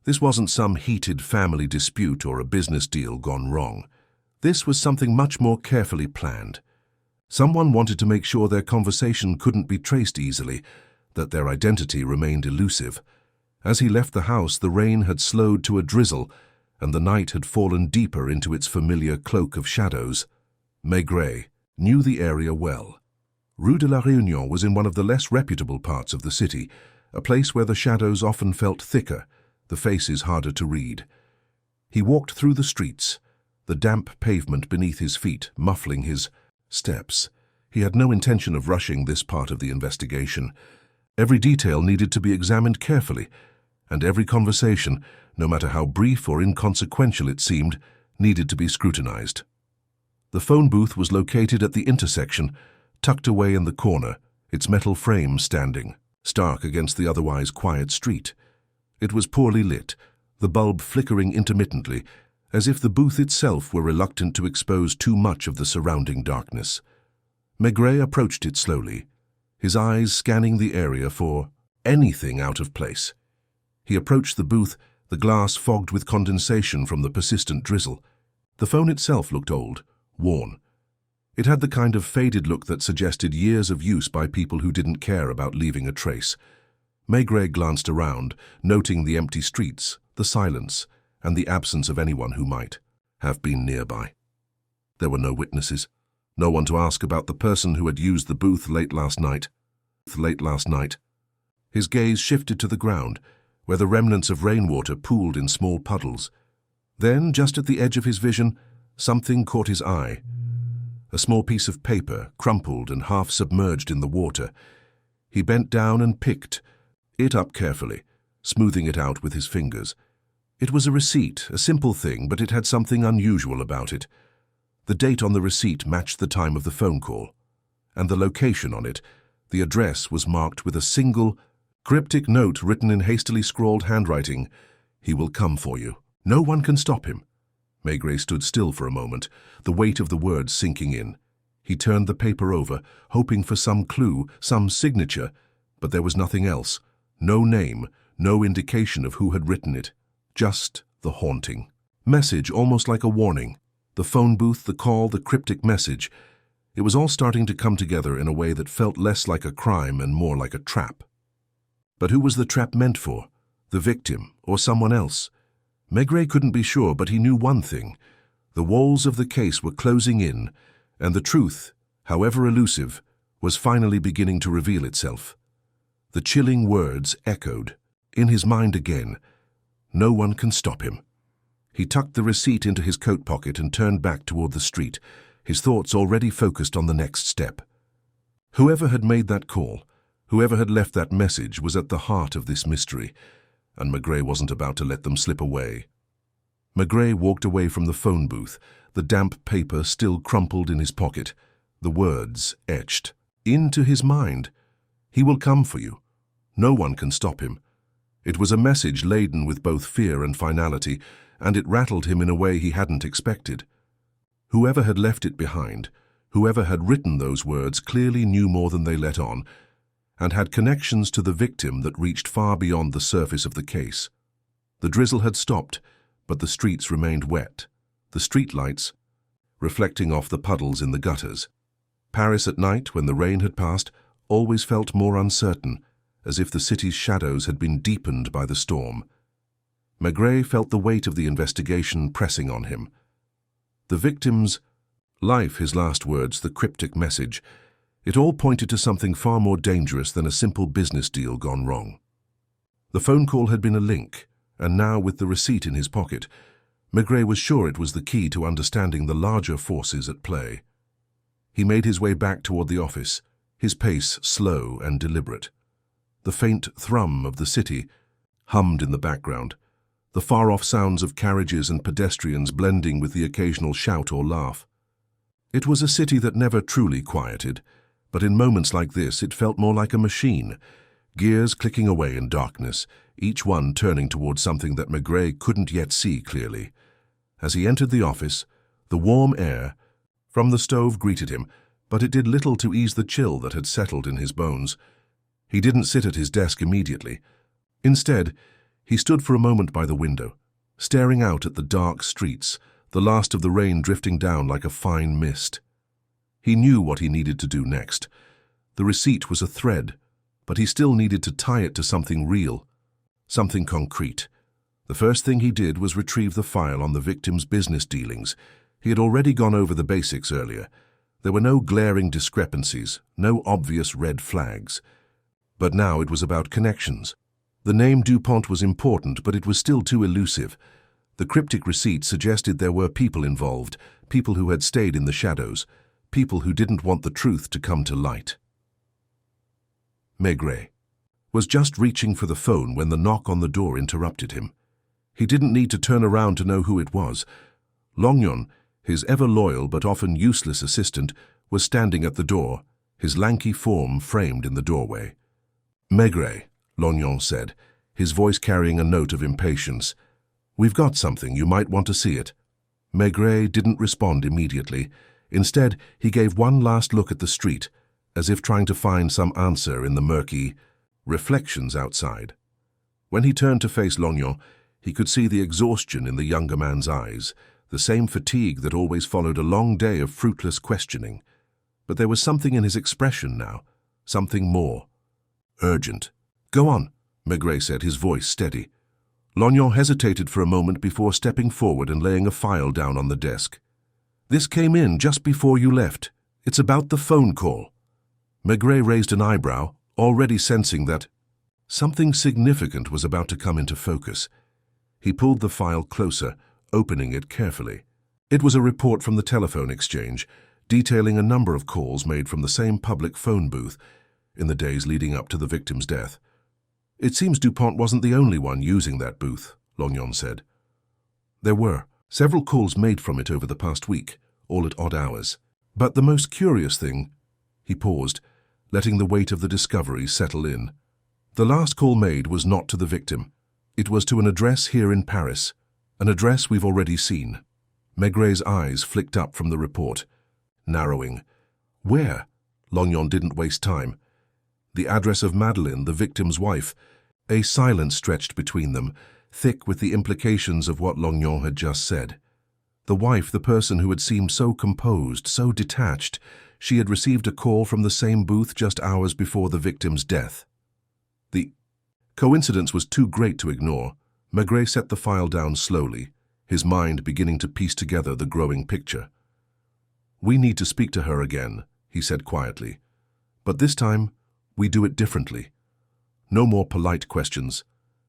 This wasn't some heated family dispute or a business deal gone wrong. This was something much more carefully planned. Someone wanted to make sure their conversation couldn't be traced easily, that their identity remained elusive. As he left the house, the rain had slowed to a drizzle, and the night had fallen deeper into its familiar cloak of shadows. Maigret knew the area well. Rue de la Réunion was in one of the less reputable parts of the city, a place where the shadows often felt thicker, the faces harder to read. He walked through the streets, the damp pavement beneath his feet muffling his steps. He had no intention of rushing this part of the investigation. Every detail needed to be examined carefully, and every conversation, no matter how brief or inconsequential it seemed, needed to be scrutinized. The phone booth was located at the intersection, tucked away in the corner, its metal frame standing, stark against the otherwise quiet street. It was poorly lit, the bulb flickering intermittently, as if the booth itself were reluctant to expose too much of the surrounding darkness. Maigret approached it slowly, his eyes scanning the area for anything out of place. He approached the booth, the glass fogged with condensation from the persistent drizzle. The phone itself looked old, worn. It had the kind of faded look that suggested years of use by people who didn't care about leaving a trace. Maigret glanced around, noting the empty streets, the silence, and the absence of anyone who might have been nearby. There were no witnesses, no one to ask about the person who had used the booth late last night. His gaze shifted to the ground, where the remnants of rainwater pooled in small puddles. Then, just at the edge of his vision, something caught his eye. A small piece of paper, crumpled and half submerged in the water. He bent down and picked it up carefully, smoothing it out with his fingers. It was a receipt, a simple thing, but it had something unusual about it. The date on the receipt matched the time of the phone call, and the location on it, The address was marked with a single, cryptic note written in hastily scrawled handwriting. "He will come for you. No one can stop him." Maigret stood still for a moment, the weight of the words sinking in. He turned the paper over, hoping for some clue, some signature, but there was nothing else. No name, no indication of who had written it. Just the haunting message, almost like a warning. The phone booth, the call, the cryptic message. It was all starting to come together in a way that felt less like a crime and more like a trap. But who was the trap meant for? The victim, or someone else? Maigret couldn't be sure, but he knew one thing. The walls of the case were closing in, and the truth, however elusive, was finally beginning to reveal itself. The chilling words echoed, in his mind again. No one can stop him. He tucked the receipt into his coat pocket and turned back toward the street, his thoughts already focused on the next step. Whoever had made that call, whoever had left that message, was at the heart of this mystery, and Maigret wasn't about to let them slip away. Maigret walked away from the phone booth, the damp paper still crumpled in his pocket, the words etched into his mind. "He will come for you. No one can stop him." It was a message laden with both fear and finality, and it rattled him in a way he hadn't expected. Whoever had left it behind, whoever had written those words, clearly knew more than they let on, and had connections to the victim that reached far beyond the surface of the case. The drizzle had stopped, but the streets remained wet, the streetlights reflecting off the puddles in the gutters. Paris at night, when the rain had passed, always felt more uncertain, as if the city's shadows had been deepened by the storm. Maigret felt the weight of the investigation pressing on him. The victim's life, his last words, the cryptic message, it all pointed to something far more dangerous than a simple business deal gone wrong. The phone call had been a link, and now, with the receipt in his pocket, Maigret was sure it was the key to understanding the larger forces at play. He made his way back toward the office, his pace slow and deliberate. The faint thrum of the city hummed in the background, the far-off sounds of carriages and pedestrians blending with the occasional shout or laugh. It was a city that never truly quieted, but in moments like this it felt more like a machine, gears clicking away in darkness, each one turning towards something that Maigret couldn't yet see clearly. As he entered the office, the warm air from the stove greeted him, but it did little to ease the chill that had settled in his bones. He didn't sit at his desk immediately. Instead, he stood for a moment by the window, staring out at the dark streets, the last of the rain drifting down like a fine mist. He knew what he needed to do next. The receipt was a thread, but he still needed to tie it to something real, something concrete. The first thing he did was retrieve the file on the victim's business dealings. He had already gone over the basics earlier. There were no glaring discrepancies, no obvious red flags. But now it was about connections. The name DuPont was important, but it was still too elusive. The cryptic receipt suggested there were people involved, people who had stayed in the shadows, people who didn't want the truth to come to light. Maigret was just reaching for the phone when the knock on the door interrupted him. He didn't need to turn around to know who it was. Lognon, his ever-loyal but often useless assistant, was standing at the door, his lanky form framed in the doorway. "Maigret," Lognon said, his voice carrying a note of impatience. "We've got something. You might want to see it." Maigret didn't respond immediately. Instead, he gave one last look at the street, as if trying to find some answer in the murky reflections outside. When he turned to face Lognon, he could see the exhaustion in the younger man's eyes, the same fatigue that always followed a long day of fruitless questioning. But there was something in his expression now, something more. Urgent. "Go on," Maigret said, his voice steady. Lognon hesitated for a moment before stepping forward and laying a file down on the desk. "This came in just before you left. It's about the phone call." Maigret raised an eyebrow, already sensing that something significant was about to come into focus. He pulled the file closer, opening it carefully. It was a report from the telephone exchange, detailing a number of calls made from the same public phone booth in the days leading up to the victim's death. "It seems DuPont wasn't the only one using that booth," Lognon said. "There were several calls made from it over the past week, all at odd hours. But the most curious thing—" he paused, letting the weight of the discovery settle in. The last call made was not to the victim. It was to an address here in Paris, an address we've already seen. Maigret's eyes flicked up from the report, narrowing. Where? Lognon didn't waste time. The address of Madeleine, the victim's wife. A silence stretched between them, thick with the implications of what Lognon had just said. The wife, the person who had seemed so composed, so detached, she had received a call from the same booth just hours before the victim's death. The coincidence was too great to ignore. Maigret set the file down slowly, his mind beginning to piece together the growing picture. "We need to speak to her again," he said quietly. "But this time, we do it differently. No more polite questions.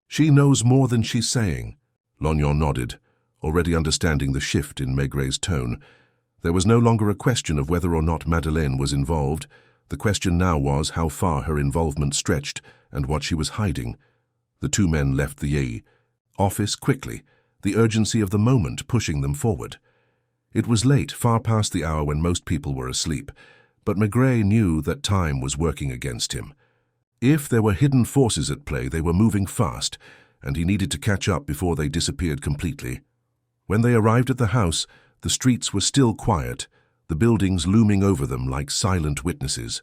She knows more than she's saying." Lognon nodded, already understanding the shift in Maigret's tone. There was no longer a question of whether or not Madeleine was involved. The question now was how far her involvement stretched and what she was hiding. The two men left the office quickly, the urgency of the moment pushing them forward. It was late, far past the hour when most people were asleep, but Maigret knew that time was working against him. If there were hidden forces at play, they were moving fast, and he needed to catch up before they disappeared completely. When they arrived at the house, the streets were still quiet, the buildings looming over them like silent witnesses.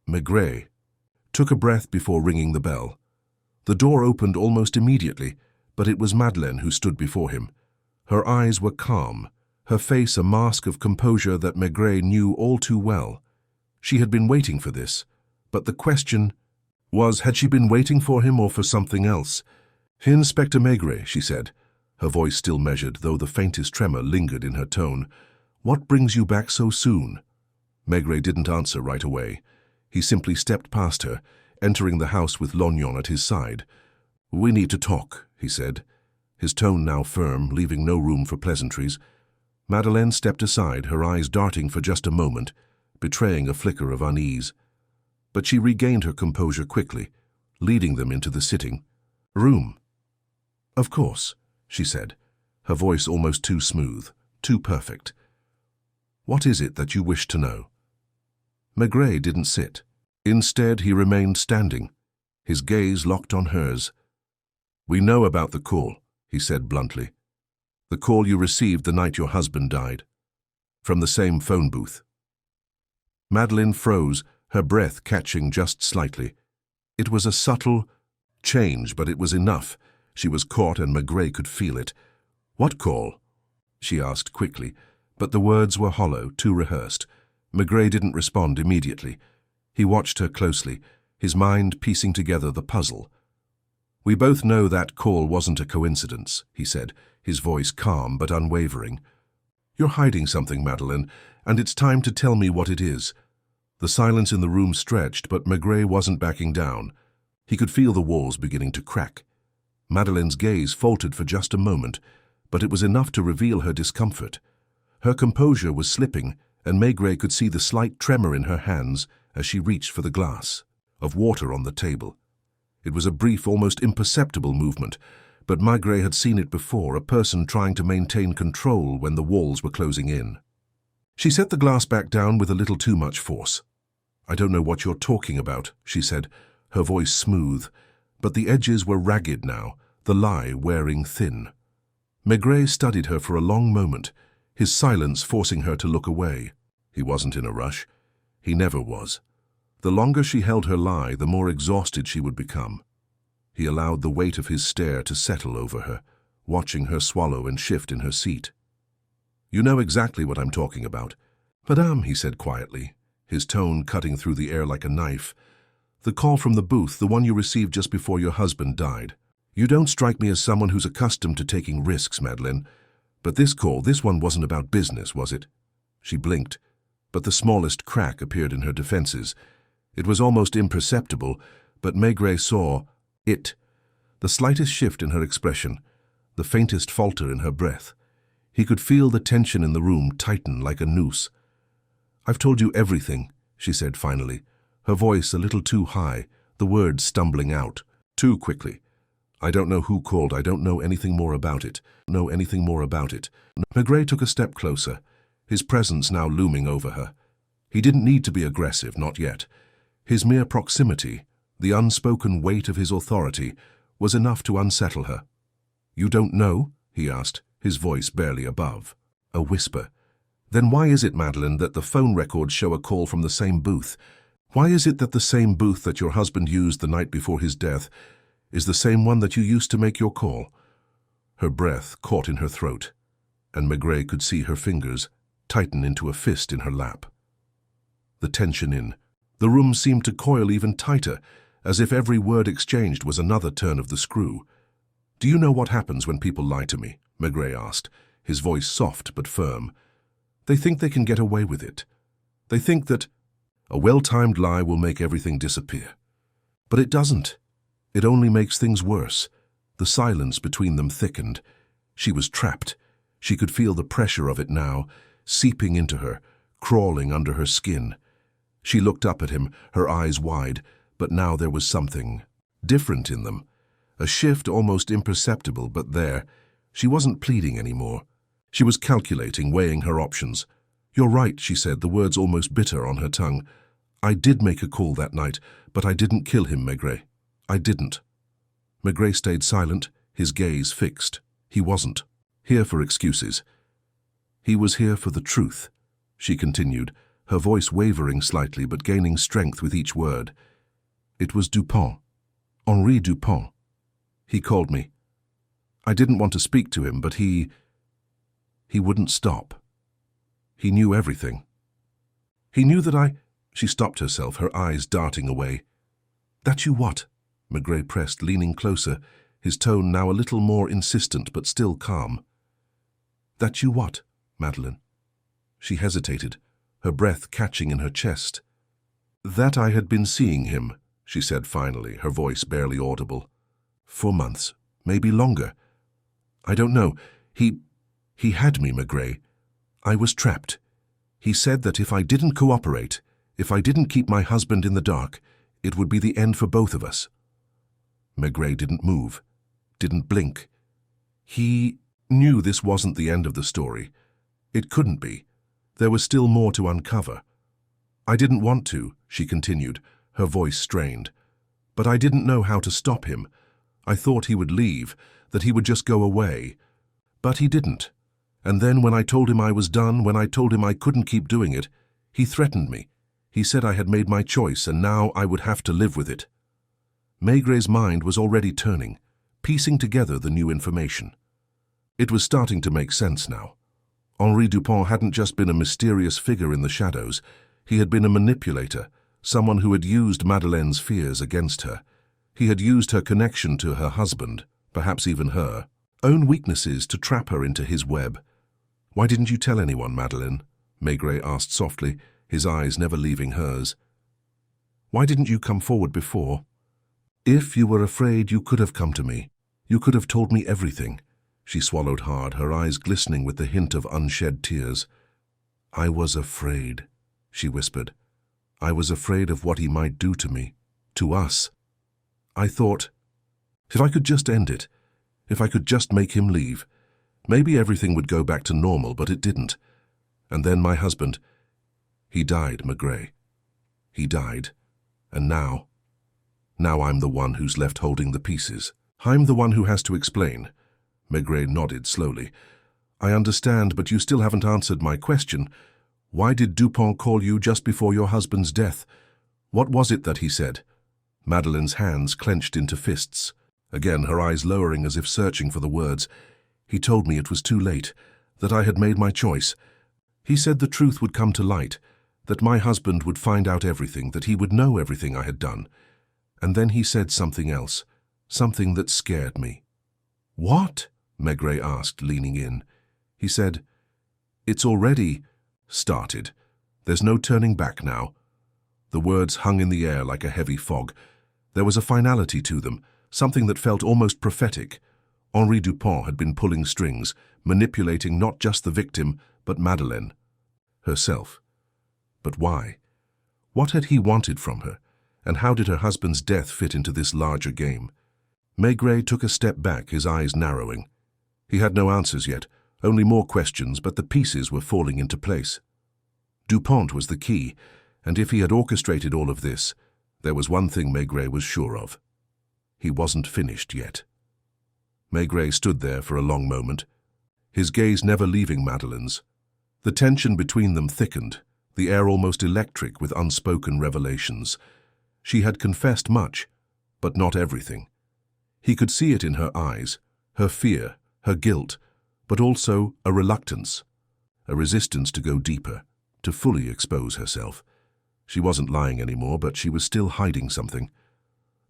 Maigret took a breath before ringing the bell. The door opened almost immediately, but it was Madeleine who stood before him. Her eyes were calm, her face a mask of composure that Maigret knew all too well. She had been waiting for this, but the question was, had she been waiting for him or for something else? "Inspector Maigret," she said, her voice still measured, though the faintest tremor lingered in her tone. "What brings you back so soon?" Maigret didn't answer right away. He simply stepped past her, entering the house with Lognon at his side. "We need to talk," he said, his tone now firm, leaving no room for pleasantries. Madeleine stepped aside, her eyes darting for just a moment, betraying a flicker of unease. But she regained her composure quickly, leading them into the sitting room. "Of course," she said, her voice almost too smooth, too perfect. "What is it that you wish to know?" Maigret didn't sit. Instead, he remained standing, his gaze locked on hers. "We know about the call," he said bluntly. "The call you received the night your husband died. From the same phone booth." Madeleine froze, her breath catching just slightly. It was a subtle change, but it was enough. She was caught and Maigret could feel it. "What call?" she asked quickly, but the words were hollow, too rehearsed. Maigret didn't respond immediately. He watched her closely, his mind piecing together the puzzle. "We both know that call wasn't a coincidence," he said, his voice calm but unwavering. "You're hiding something, Madeleine, and it's time to tell me what it is." The silence in the room stretched, but Maigret wasn't backing down. He could feel the walls beginning to crack. Madeleine's gaze faltered for just a moment, but it was enough to reveal her discomfort. Her composure was slipping, and Maigret could see the slight tremor in her hands as she reached for the glass of water on the table. It was a brief, almost imperceptible movement, but Maigret had seen it before, a person trying to maintain control when the walls were closing in. She set the glass back down with a little too much force. "I don't know what you're talking about," she said, her voice smooth, but the edges were ragged now, the lie wearing thin. Maigret studied her for a long moment, his silence forcing her to look away. He wasn't in a rush. He never was. The longer she held her lie, the more exhausted she would become. He allowed the weight of his stare to settle over her, watching her swallow and shift in her seat. "You know exactly what I'm talking about." "Madame," he said quietly, his tone cutting through the air like a knife. "The call from the booth, the one you received just before your husband died. You don't strike me as someone who's accustomed to taking risks, Madeleine. But this call, this one wasn't about business, was it?" She blinked, but the smallest crack appeared in her defenses. It was almost imperceptible, but Maigret saw it. The slightest shift in her expression, the faintest falter in her breath. He could feel the tension in the room tighten like a noose. "I've told you everything," she said finally, her voice a little too high, the words stumbling out too quickly. "I don't know who called. I don't know anything more about it. Know anything more about it." Maigret took a step closer, his presence now looming over her. He didn't need to be aggressive, not yet. His mere proximity, the unspoken weight of his authority, was enough to unsettle her. "You don't know?" he asked, his voice barely above. A whisper. "Then why is it, Madeleine, that the phone records show a call from the same booth? Why is it that the same booth that your husband used the night before his death is the same one that you used to make your call?" Her breath caught in her throat, and Maigret could see her fingers tighten into a fist in her lap. The tension in. The room seemed to coil even tighter, as if every word exchanged was another turn of the screw. "Do you know what happens when people lie to me?" Maigret asked, his voice soft but firm. "They think they can get away with it. They think that a well-timed lie will make everything disappear. But it doesn't. It only makes things worse." The silence between them thickened. She was trapped. She could feel the pressure of it now, seeping into her, crawling under her skin. She looked up at him, her eyes wide, but now there was something different in them. A shift almost imperceptible, but there. She wasn't pleading anymore. She was calculating, weighing her options. "You're right," she said, the words almost bitter on her tongue. "I did make a call that night, but I didn't kill him, Maigret. I didn't." Maigret stayed silent, his gaze fixed. He wasn't here for excuses. He was here for the truth, she continued, her voice wavering slightly but gaining strength with each word. "It was Dupont. Henri Dupont. He called me. I didn't want to speak to him, but he wouldn't stop. He knew everything. He knew that I—" She stopped herself, her eyes darting away. "That you what?" Maigret pressed, leaning closer, his tone now a little more insistent but still calm. "That you what, Madeleine?" She hesitated, her breath catching in her chest. "That I had been seeing him," she said finally, her voice barely audible. "For months, maybe longer. I don't know. He had me, Maigret. I was trapped. He said that if I didn't cooperate, if I didn't keep my husband in the dark, it would be the end for both of us." Maigret didn't move, didn't blink. He knew this wasn't the end of the story. It couldn't be. There was still more to uncover. "I didn't want to," she continued, her voice strained. "But I didn't know how to stop him. I thought he would leave, that he would just go away. But he didn't. And then when I told him I was done, when I told him I couldn't keep doing it, he threatened me. He said I had made my choice and now I would have to live with it." Maigret's mind was already turning, piecing together the new information. It was starting to make sense now. Henri Dupont hadn't just been a mysterious figure in the shadows. He had been a manipulator, someone who had used Madeleine's fears against her. He had used her connection to her husband, perhaps even her own weaknesses, to trap her into his web. "Why didn't you tell anyone, Madeleine?" Maigret asked softly, his eyes never leaving hers. "Why didn't you come forward before? If you were afraid, you could have come to me. You could have told me everything." She swallowed hard, her eyes glistening with the hint of unshed tears. "I was afraid," she whispered. "I was afraid of what he might do to me, to us. I thought, if I could just end it, if I could just make him leave, maybe everything would go back to normal, but it didn't. And then my husband, he died, Maigret. He died. And now I'm the one who's left holding the pieces. I'm the one who has to explain." Maigret nodded slowly. "I understand, but you still haven't answered my question. Why did Dupont call you just before your husband's death? What was it that he said?" Madeleine's hands clenched into fists. Again, her eyes lowering as if searching for the words. "He told me it was too late, that I had made my choice. He said the truth would come to light, that my husband would find out everything, that he would know everything I had done. And then he said something else, something that scared me." "What?" Maigret asked, leaning in. He said, "It's already started. There's no turning back now." The words hung in the air like a heavy fog. There was a finality to them, something that felt almost prophetic. Henri Dupont had been pulling strings, manipulating not just the victim, but Madeleine herself. But why? What had he wanted from her? And how did her husband's death fit into this larger game? Maigret took a step back, his eyes narrowing. He had no answers yet, only more questions, but the pieces were falling into place. Dupont was the key, and if he had orchestrated all of this, there was one thing Maigret was sure of. He wasn't finished yet. Maigret stood there for a long moment, his gaze never leaving Madeleine's. The tension between them thickened, the air almost electric with unspoken revelations. She had confessed much, but not everything. He could see it in her eyes, her fear, her guilt, but also a reluctance, a resistance to go deeper, to fully expose herself. She wasn't lying anymore, but she was still hiding something.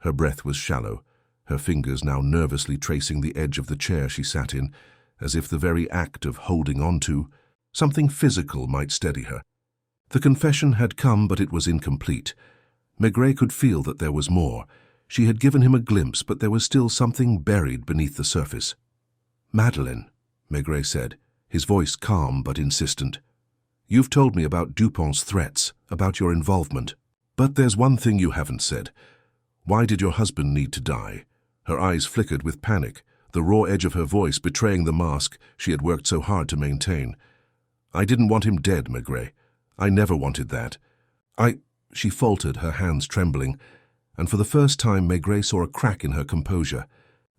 Her breath was shallow, her fingers now nervously tracing the edge of the chair she sat in, as if the very act of holding on to something physical might steady her. The confession had come, but it was incomplete. Maigret could feel that there was more. She had given him a glimpse, but there was still something buried beneath the surface. "Madeleine," Maigret said, his voice calm but insistent. "You've told me about Dupont's threats, about your involvement. But there's one thing you haven't said. Why did your husband need to die?" Her eyes flickered with panic, the raw edge of her voice betraying the mask she had worked so hard to maintain. "I didn't want him dead, Maigret. I never wanted that. She faltered, her hands trembling, and for the first time Maigret saw a crack in her composure.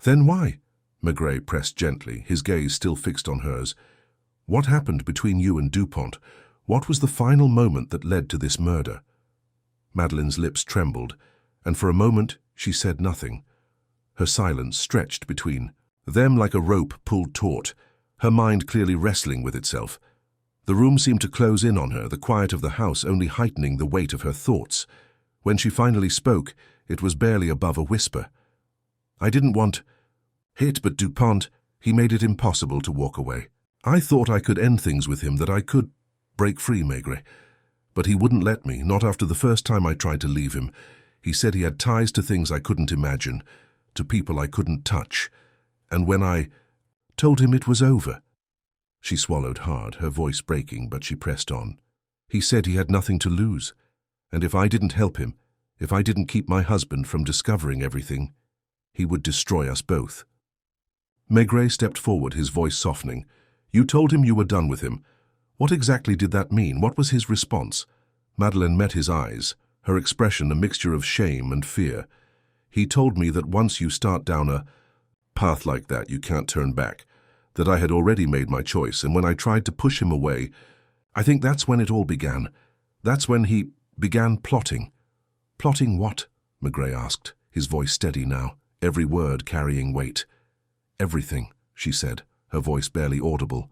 "Then why?" Maigret pressed gently, his gaze still fixed on hers. "What happened between you and Dupont? What was the final moment that led to this murder?" Madeleine's lips trembled, and for a moment she said nothing. Her silence stretched between them like a rope pulled taut, her mind clearly wrestling with itself. The room seemed to close in on her, the quiet of the house only heightening the weight of her thoughts. When she finally spoke, it was barely above a whisper. "I didn't want hit, but Dupont, he made it impossible to walk away. I thought I could end things with him, that I could break free, Maigret. But he wouldn't let me, not after the first time I tried to leave him. He said he had ties to things I couldn't imagine, to people I couldn't touch. And when I told him it was over..." She swallowed hard, her voice breaking, but she pressed on. "He said he had nothing to lose, and if I didn't help him, if I didn't keep my husband from discovering everything, he would destroy us both." Maigret stepped forward, his voice softening. "You told him you were done with him. What exactly did that mean? What was his response?" Madeleine met his eyes, her expression a mixture of shame and fear. "He told me that once you start down a path like that, you can't turn back, that I had already made my choice, and when I tried to push him away, I think that's when it all began. That's when he began plotting." "Plotting what?" Maigret asked, his voice steady now, every word carrying weight. "Everything," she said, her voice barely audible.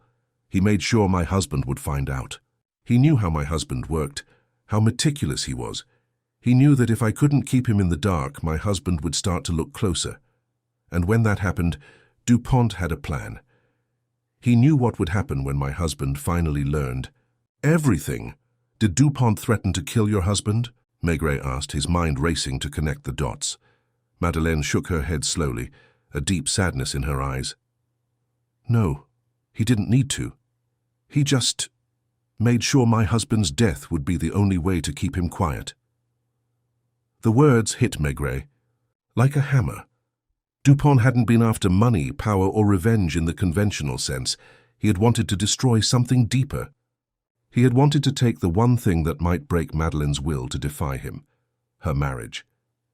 "He made sure my husband would find out. He knew how my husband worked, how meticulous he was. He knew that if I couldn't keep him in the dark, my husband would start to look closer. And when that happened, Dupont had a plan. He knew what would happen when my husband finally learned." "Everything? Did Dupont threaten to kill your husband?" Maigret asked, his mind racing to connect the dots. Madeleine shook her head slowly, a deep sadness in her eyes. "No, he didn't need to. He just made sure my husband's death would be the only way to keep him quiet." The words hit Maigret like a hammer. Dupont hadn't been after money, power, or revenge in the conventional sense. He had wanted to destroy something deeper. He had wanted to take the one thing that might break Madeleine's will to defy him, her marriage.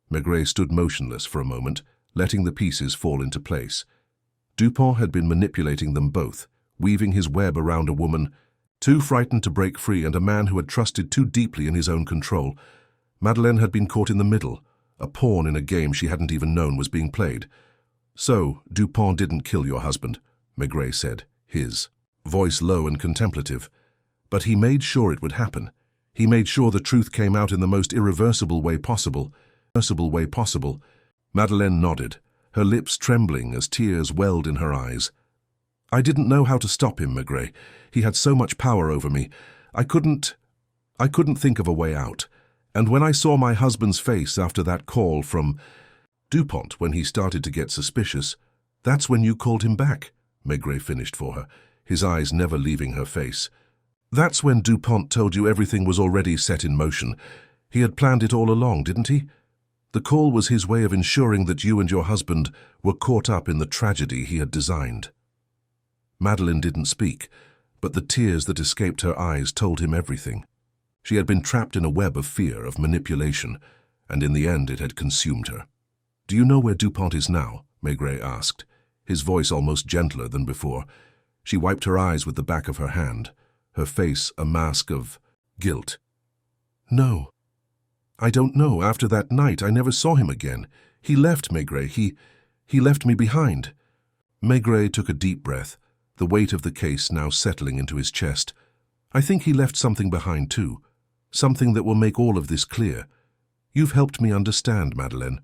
Maigret stood motionless for a moment, letting the pieces fall into place. Dupont had been manipulating them both, weaving his web around a woman too frightened to break free and a man who had trusted too deeply in his own control. Madeleine had been caught in the middle, a pawn in a game she hadn't even known was being played. "So, Dupont didn't kill your husband," Maigret said, his voice low and contemplative. "But he made sure it would happen. He made sure the truth came out in the most irreversible way possible." Madeleine nodded, her lips trembling as tears welled in her eyes. "I didn't know how to stop him, Maigret. He had so much power over me. I couldn't think of a way out. And when I saw my husband's face after that call from Dupont, when he started to get suspicious, that's when you called him back," Maigret finished for her, his eyes never leaving her face. "That's when Dupont told you everything was already set in motion. He had planned it all along, didn't he? The call was his way of ensuring that you and your husband were caught up in the tragedy he had designed." Madeleine didn't speak, but the tears that escaped her eyes told him everything. She had been trapped in a web of fear, of manipulation, and in the end it had consumed her. "Do you know where Dupont is now?" Maigret asked, his voice almost gentler than before. She wiped her eyes with the back of her hand, her face a mask of guilt. "No. I don't know. After that night, I never saw him again. He left, Maigret. He left me behind." Maigret took a deep breath, the weight of the case now settling into his chest. "I think he left something behind too, something that will make all of this clear. You've helped me understand, Madeleine,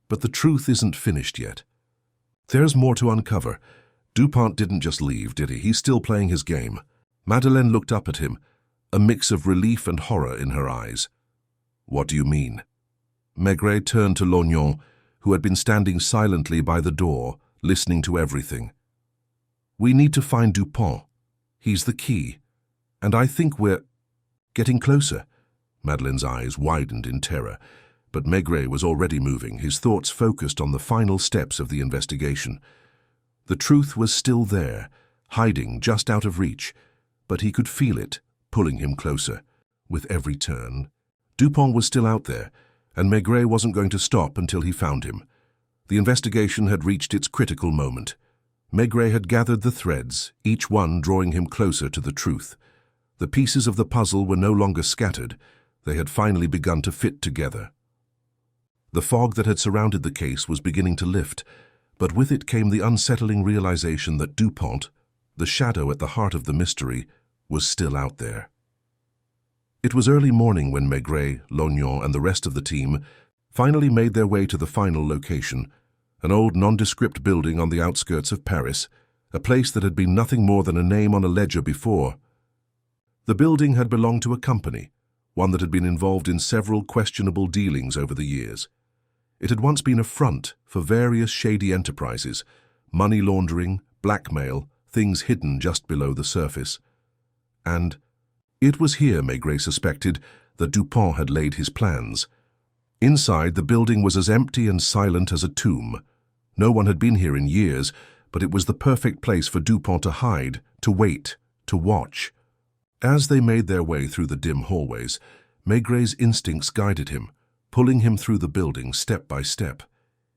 but the truth isn't finished yet. There's more to uncover. Dupont didn't just leave, did he? He's still playing his game." Madeleine looked up at him, a mix of relief and horror in her eyes. "What do you mean?" Maigret turned to Lognon, who had been standing silently by the door, listening to everything. "We need to find Dupont. He's the key. And I think we're getting closer." Madeleine's eyes widened in terror, but Maigret was already moving, his thoughts focused on the final steps of the investigation. The truth was still there, hiding just out of reach, but he could feel it, pulling him closer, with every turn. Dupont was still out there, and Maigret wasn't going to stop until he found him. The investigation had reached its critical moment. Maigret had gathered the threads, each one drawing him closer to the truth. The pieces of the puzzle were no longer scattered. They had finally begun to fit together. The fog that had surrounded the case was beginning to lift, but with it came the unsettling realization that Dupont, the shadow at the heart of the mystery, was still out there. It was early morning when Maigret, Lognon, and the rest of the team finally made their way to the final location, an old nondescript building on the outskirts of Paris, a place that had been nothing more than a name on a ledger before. The building had belonged to a company, one that had been involved in several questionable dealings over the years. It had once been a front for various shady enterprises, money laundering, blackmail, things hidden just below the surface. And it was here, Maigret suspected, that Dupont had laid his plans. Inside, the building was as empty and silent as a tomb. No one had been here in years, but it was the perfect place for Dupont to hide, to wait, to watch. As they made their way through the dim hallways, Maigret's instincts guided him, pulling him through the building step by step.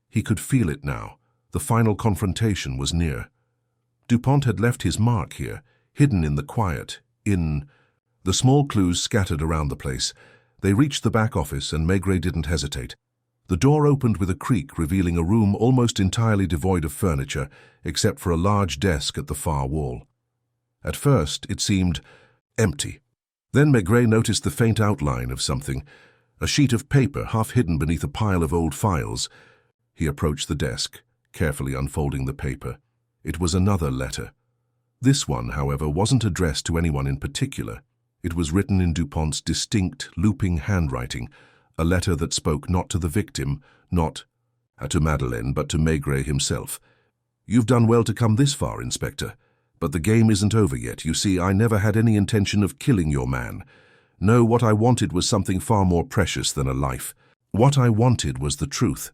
He could feel it now. The final confrontation was near. Dupont had left his mark here, hidden in the quiet, in the small clues scattered around the place. They reached the back office, and Maigret didn't hesitate. The door opened with a creak, revealing a room almost entirely devoid of furniture, except for a large desk at the far wall. At first, it seemed empty. Then Maigret noticed the faint outline of something, a sheet of paper half hidden beneath a pile of old files. He approached the desk, carefully unfolding the paper. It was another letter. This one, however, wasn't addressed to anyone in particular. It was written in Dupont's distinct, looping handwriting, a letter that spoke not to the victim, not to Madeleine, but to Maigret himself. "You've done well to come this far, Inspector. But the game isn't over yet. You see, I never had any intention of killing your man. No, what I wanted was something far more precious than a life. What I wanted was the truth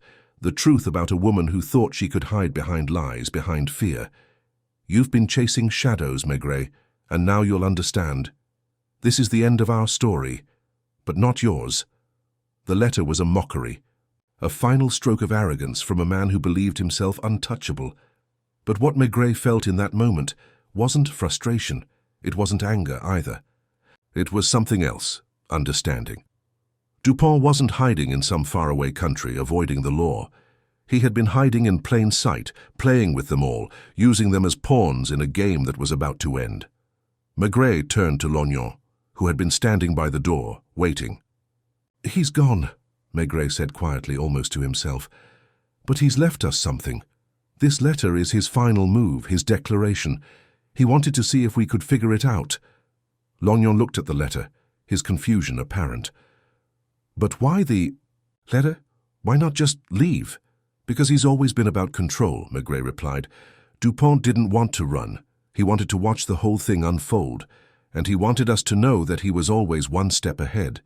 about a woman who thought she could hide behind lies, behind fear. You've been chasing shadows, Maigret, and now you'll understand. This is the end of our story, but not yours." The letter was a mockery, a final stroke of arrogance from a man who believed himself untouchable. But what Maigret felt in that moment wasn't frustration. It wasn't anger either. It was something else, understanding. Dupont wasn't hiding in some faraway country, avoiding the law. He had been hiding in plain sight, playing with them all, using them as pawns in a game that was about to end. Maigret turned to Lognon, who had been standing by the door, waiting. "He's gone," Maigret said quietly, almost to himself. "But he's left us something. This letter is his final move, his declaration. He wanted to see if we could figure it out." Lognon looked at the letter, his confusion apparent. "But why the letter? Why not just leave?" "Because he's always been about control," Maigret replied. "Dupont didn't want to run. He wanted to watch the whole thing unfold, and he wanted us to know that he was always one step ahead."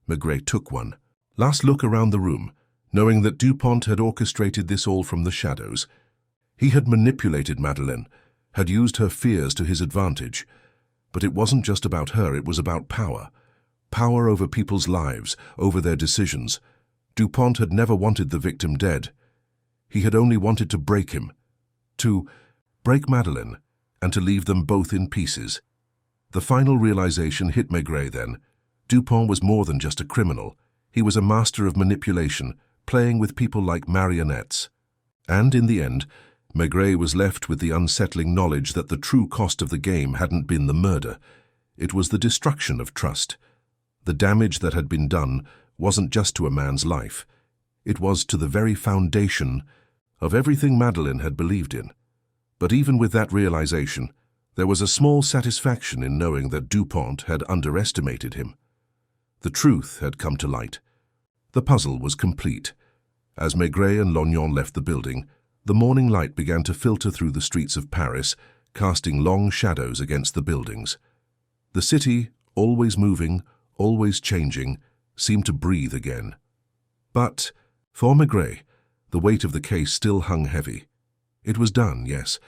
Maigret took one last look around the room, knowing that Dupont had orchestrated this all from the shadows. He had manipulated Madeleine, had used her fears to his advantage. But it wasn't just about her, it was about power. power over people's lives, over their decisions. Dupont had never wanted the victim dead. He had only wanted to break him, to break Madeleine, and to leave them both in pieces. The final realization hit Maigret then. Dupont was more than just a criminal. He was a master of manipulation, playing with people like marionettes. And in the end, Maigret was left with the unsettling knowledge that the true cost of the game hadn't been the murder. It was the destruction of trust. The damage that had been done wasn't just to a man's life. It was to the very foundation of everything Madeleine had believed in. But even with that realization, there was a small satisfaction in knowing that Dupont had underestimated him. The truth had come to light. The puzzle was complete. As Maigret and Lognon left the building, the morning light began to filter through the streets of Paris, casting long shadows against the buildings. The city, always moving, always changing, seemed to breathe again. But, for Maigret, the weight of the case still hung heavy. It was done, yes,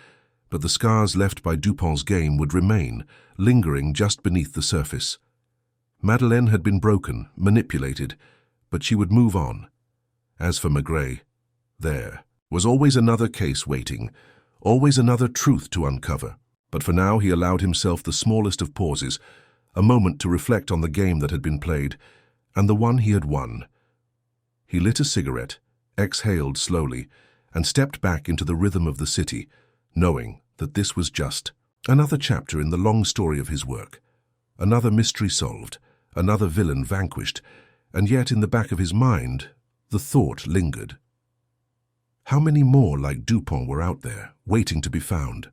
but the scars left by Dupont's game would remain, lingering just beneath the surface. Madeleine had been broken, manipulated, but she would move on. As for Maigret, there was always another case waiting, always another truth to uncover. But for now he allowed himself the smallest of pauses, a moment to reflect on the game that had been played, and the one he had won. He lit a cigarette, exhaled slowly, and stepped back into the rhythm of the city, knowing that this was just another chapter in the long story of his work. Another mystery solved, another villain vanquished, and yet in the back of his mind, the thought lingered. How many more like Dupont were out there, waiting to be found?